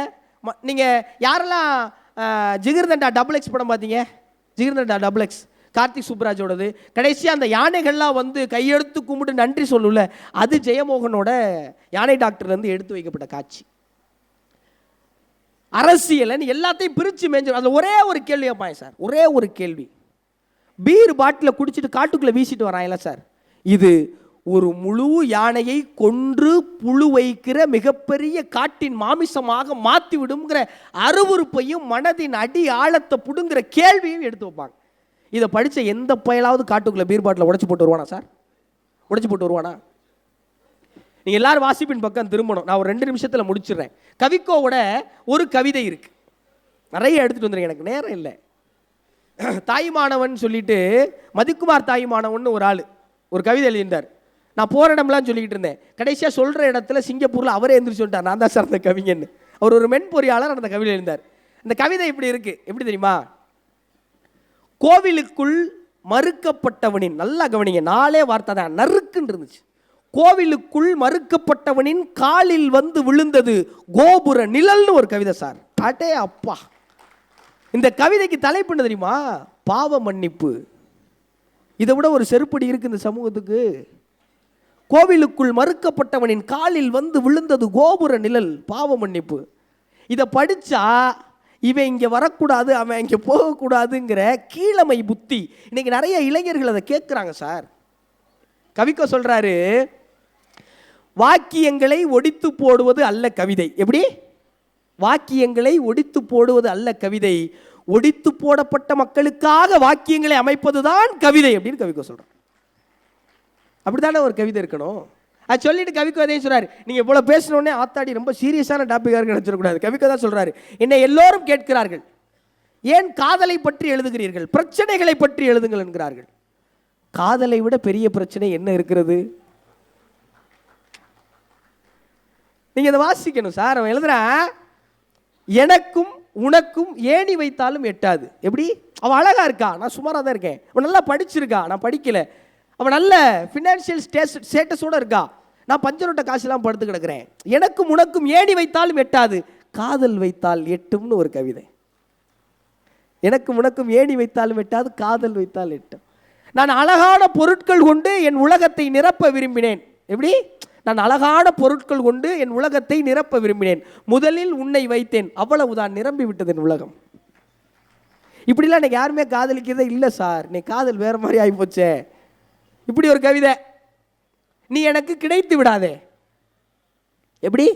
நீங்கள் யாரெல்லாம் ஜிகிர்தண்டா XX படம் பார்த்தீங்க? ஜிகிர்தண்டா XX கார்த்திக் சுப்ராஜோடது. கடைசியாக அந்த யானைகள்லாம் வந்து கையெடுத்து கும்பிட்டு நன்றி சொல்லல, அது ஜெயமோகனோட யானை டாக்டர்லேருந்து எடுத்து வைக்கப்பட்ட காட்சி. அரசியல் எல்லாத்தையும் பிரித்து மேய்ஞ்சிடும். அதில் ஒரே ஒரு கேள்வி வைப்பாங்க சார், ஒரே ஒரு கேள்வி. பீர் பாட்டில் குடிச்சிட்டு காட்டுக்குள்ளே வீசிட்டு வராங்கல்ல சார், இது ஒரு முழு யானையை கொன்று புழு வைக்கிற மிகப்பெரிய காட்டின் மாமிசமாக மாற்றி விடுங்கிற அருவருப்பையும் மனதின் அடி ஆழத்தை புடுங்கிற கேள்வியும் எடுத்து வைப்பாங்க. இதை படித்த எந்த பயலாவது காட்டுக்குள்ளே பீர் பாட்டில் உடைச்சி போட்டு வருவானா சார்? உடைச்சி போட்டு வருவானா? நீங்கள் எல்லாரும் வாசிப்பின் பக்கம் திரும்பணும். நான் ஒரு 2 நிமிஷத்தில் முடிச்சிடுறேன். கவிக்கோவோட ஒரு கவிதை இருக்கு, நிறைய எடுத்துகிட்டு வந்துடுறேன், எனக்கு நேரம் இல்லை. தாய்மானவன் சொல்லிட்டு மதிக்குமார் தாய்மானவன் ஒரு ஆள் ஒரு கவிதை எழுதியிருந்தார். நான் போகிற இடம்லாம் சொல்லிக்கிட்டு இருந்தேன். கடைசியாக சொல்கிற இடத்துல சிங்கப்பூரில் அவரே எந்திரிச்சு சொல்லிட்டார், நான் தான் சார் அந்த கவிஞன்னு. அவர் ஒரு மென்பொறியாளர் அந்த கவிதை எழுந்தார். இந்த கவிதை இப்படி இருக்குது, எப்படி தெரியுமா? கோவிலுக்குள் மறுக்கப்பட்டவனின், நல்லா கவனிங்க, 4 வார்த்தை தான், நறுக்குன்னு இருந்துச்சு. கோவிலுக்குள் மறுக்கப்பட்டவனின் காலில் வந்து விழுந்தது கோபுர நிழல்னு ஒரு கவிதை சார். அடே அப்பா, இந்த கவிதைக்கு தலைப்பு என்ன தெரியுமா? பாவ மன்னிப்பு. இதை விட ஒரு செருப்படி இருக்கு இந்த சமூகத்துக்கு. கோவிலுக்குள் மறுக்கப்பட்டவனின் காலில் வந்து விழுந்தது கோபுர நிழல், பாவ மன்னிப்பு. இதை படித்தா இவன் இங்கே வரக்கூடாது, அவன் இங்கே போகக்கூடாதுங்கிற கீழமை புத்தி இன்னைக்கு நிறைய இளைஞர்கள் அதை கேட்குறாங்க சார். கவிக்கோ சொல்கிறாரு, வாக்கியங்களை ஒடித்து போடுவது அல்ல கவிதை. எப்படி? வாக்கியங்களை ஒடித்து போடுவது அல்ல கவிதை, ஒடித்து போடப்பட்ட மக்களுக்காக வாக்கியங்களை அமைப்பது தான் கவிதை அப்படின்னு கவிக்கோ சொல்கிறார். அப்படித்தானே ஒரு கவிதை இருக்கணும். அது சொல்லிட்டு கவிக்கோ அதையும் சொல்கிறார், நீங்கள் இவ்வளோ பேசினோடனே ஆத்தாடி ரொம்ப சீரியஸான டாப்பிக்காக இருக்கு நினச்சிடக்கூடாது. கவிக்கோ தான் சொல்கிறாரு, என்னை எல்லோரும் கேட்கிறார்கள், ஏன் காதலை பற்றி எழுதுகிறீர்கள், பிரச்சனைகளை பற்றி எழுதுங்கள் என்கிறார்கள். காதலை விட பெரிய பிரச்சனை என்ன இருக்கிறது? நீங்கள் இதை வாசிக்கணும் சார். அவன் எழுதுறான், எனக்கும் உனக்கும் ஏணி வைத்தாலும் எட்டாது. எப்படி? அவன் அழகா இருக்கா, நான் சுமாராக தான் இருக்கேன். அவன் நல்லா படிச்சிருக்கா, நான் படிக்கல. அவன் நல்ல ஃபினான்ஷியல் ஸ்டேட்டஸோடு இருக்கா, நான் பஞ்சரோட்ட காசுலாம் படுத்து கிடக்கிறேன். எனக்கும் உனக்கும் ஏணி வைத்தாலும் எட்டாது, காதல் வைத்தால் எட்டும்னு ஒரு கவிதை. எனக்கும் உனக்கும் ஏணி வைத்தாலும் எட்டாது, காதல் வைத்தால் எட்டும். நான் அழகான பொருட்கள் கொண்டு என் உலகத்தை நிரப்ப விரும்பினேன். எப்படி? நான் அழகான பொருட்கள் கொண்டு என் உலகத்தை நிரப்ப விரும்பினேன். முதலில் உன்னை வைத்தேன், அவ்வளவுதான், நிரம்பி விட்டது என் உலகம். இப்படிலாம் இன்னைக்கு யாருமே காதலிக்கிறதே இல்லை சார். நீ காதல் வேற மாதிரி ஆகிப்போச்சே. இப்படி ஒரு கவிதை, நீ எனக்கு கிடைத்து விடாதே. எப்படி?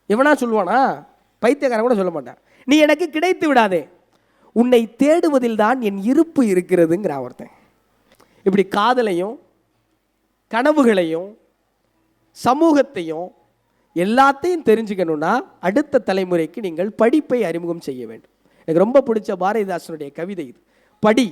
எவனா சொல்லுவானா? பைத்தியக்காரன் கூட சொல்ல மாட்டான். நீ எனக்கு கிடைத்து விடாதே, உன்னை தேடுவதில் தான் என் இருப்பு இருக்கிறதுங்கிற ஒருத்தன். இப்படி காதலையும் கனவுகளையும் சமூகத்தையும் எல்லாத்தையும் தெரிஞ்சுக்கணும்னா அடுத்த தலைமுறைக்கு நீங்கள் படிப்பை அறிமுகம் செய்ய வேண்டும். எனக்கு ரொம்ப பிடிச்ச பாரதிதாசனுடைய கவிதை இது. படி,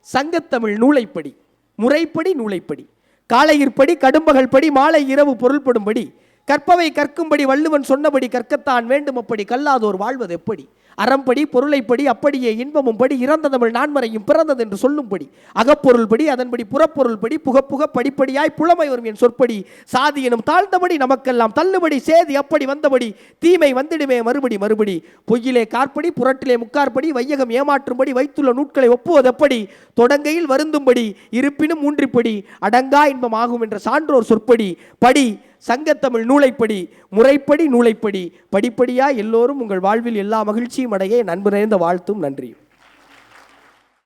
சங்கத்தமிழ் நூலைப்படி, முறைப்படி நூலைப்படி, காலையிற்படி, கடும்பகல் படி, மாலை இரவு பொருள்படும்படி, கற்பவை கற்கும்படி, வள்ளுவன் சொன்னபடி கற்கத்தான் வேண்டும், அப்படி கல்லாதோர் வாழ்வது எப்படி, அறம்படி பொருளைப்படி, அப்படியே இன்பமும் படி, இறந்த தமிழ் நான்மறையும் பிறந்தது என்று சொல்லும்படி, அகப்பொருள் படி, அதன்படி புறப்பொருள் படி, புகப்புக படிப்படியாய் புலமை வரும் என் சொற்படி, சாதி எனும் தாழ்ந்தபடி நமக்கெல்லாம் தள்ளுபடி, சேதி அப்படி வந்தபடி, தீமை வந்திடுமே மறுபடி மறுபடி, பொய்யிலே கார்படி, புரட்டிலே முக்கார்படி, வையகம் ஏமாற்றும்படி, வைத்துள்ள நூட்களை ஒப்புவது எப்படி, தொடங்கையில் வருந்தும்படி, இருப்பினும் ஊன்றிப்படி, அடங்கா இன்பம் ஆகும் என்ற சான்றோர் சொற்படி, படி, சங்கத்தமிழ் நூலைப்படி, முறைப்படி நூலைப்படி, படிப்படியா எல்லோரும் உங்கள் வாழ்வில் எல்லா மகிழ்ச்சியும் அடைய என் அன்பு நிறைந்த வாழ்த்தும் நன்றியும்.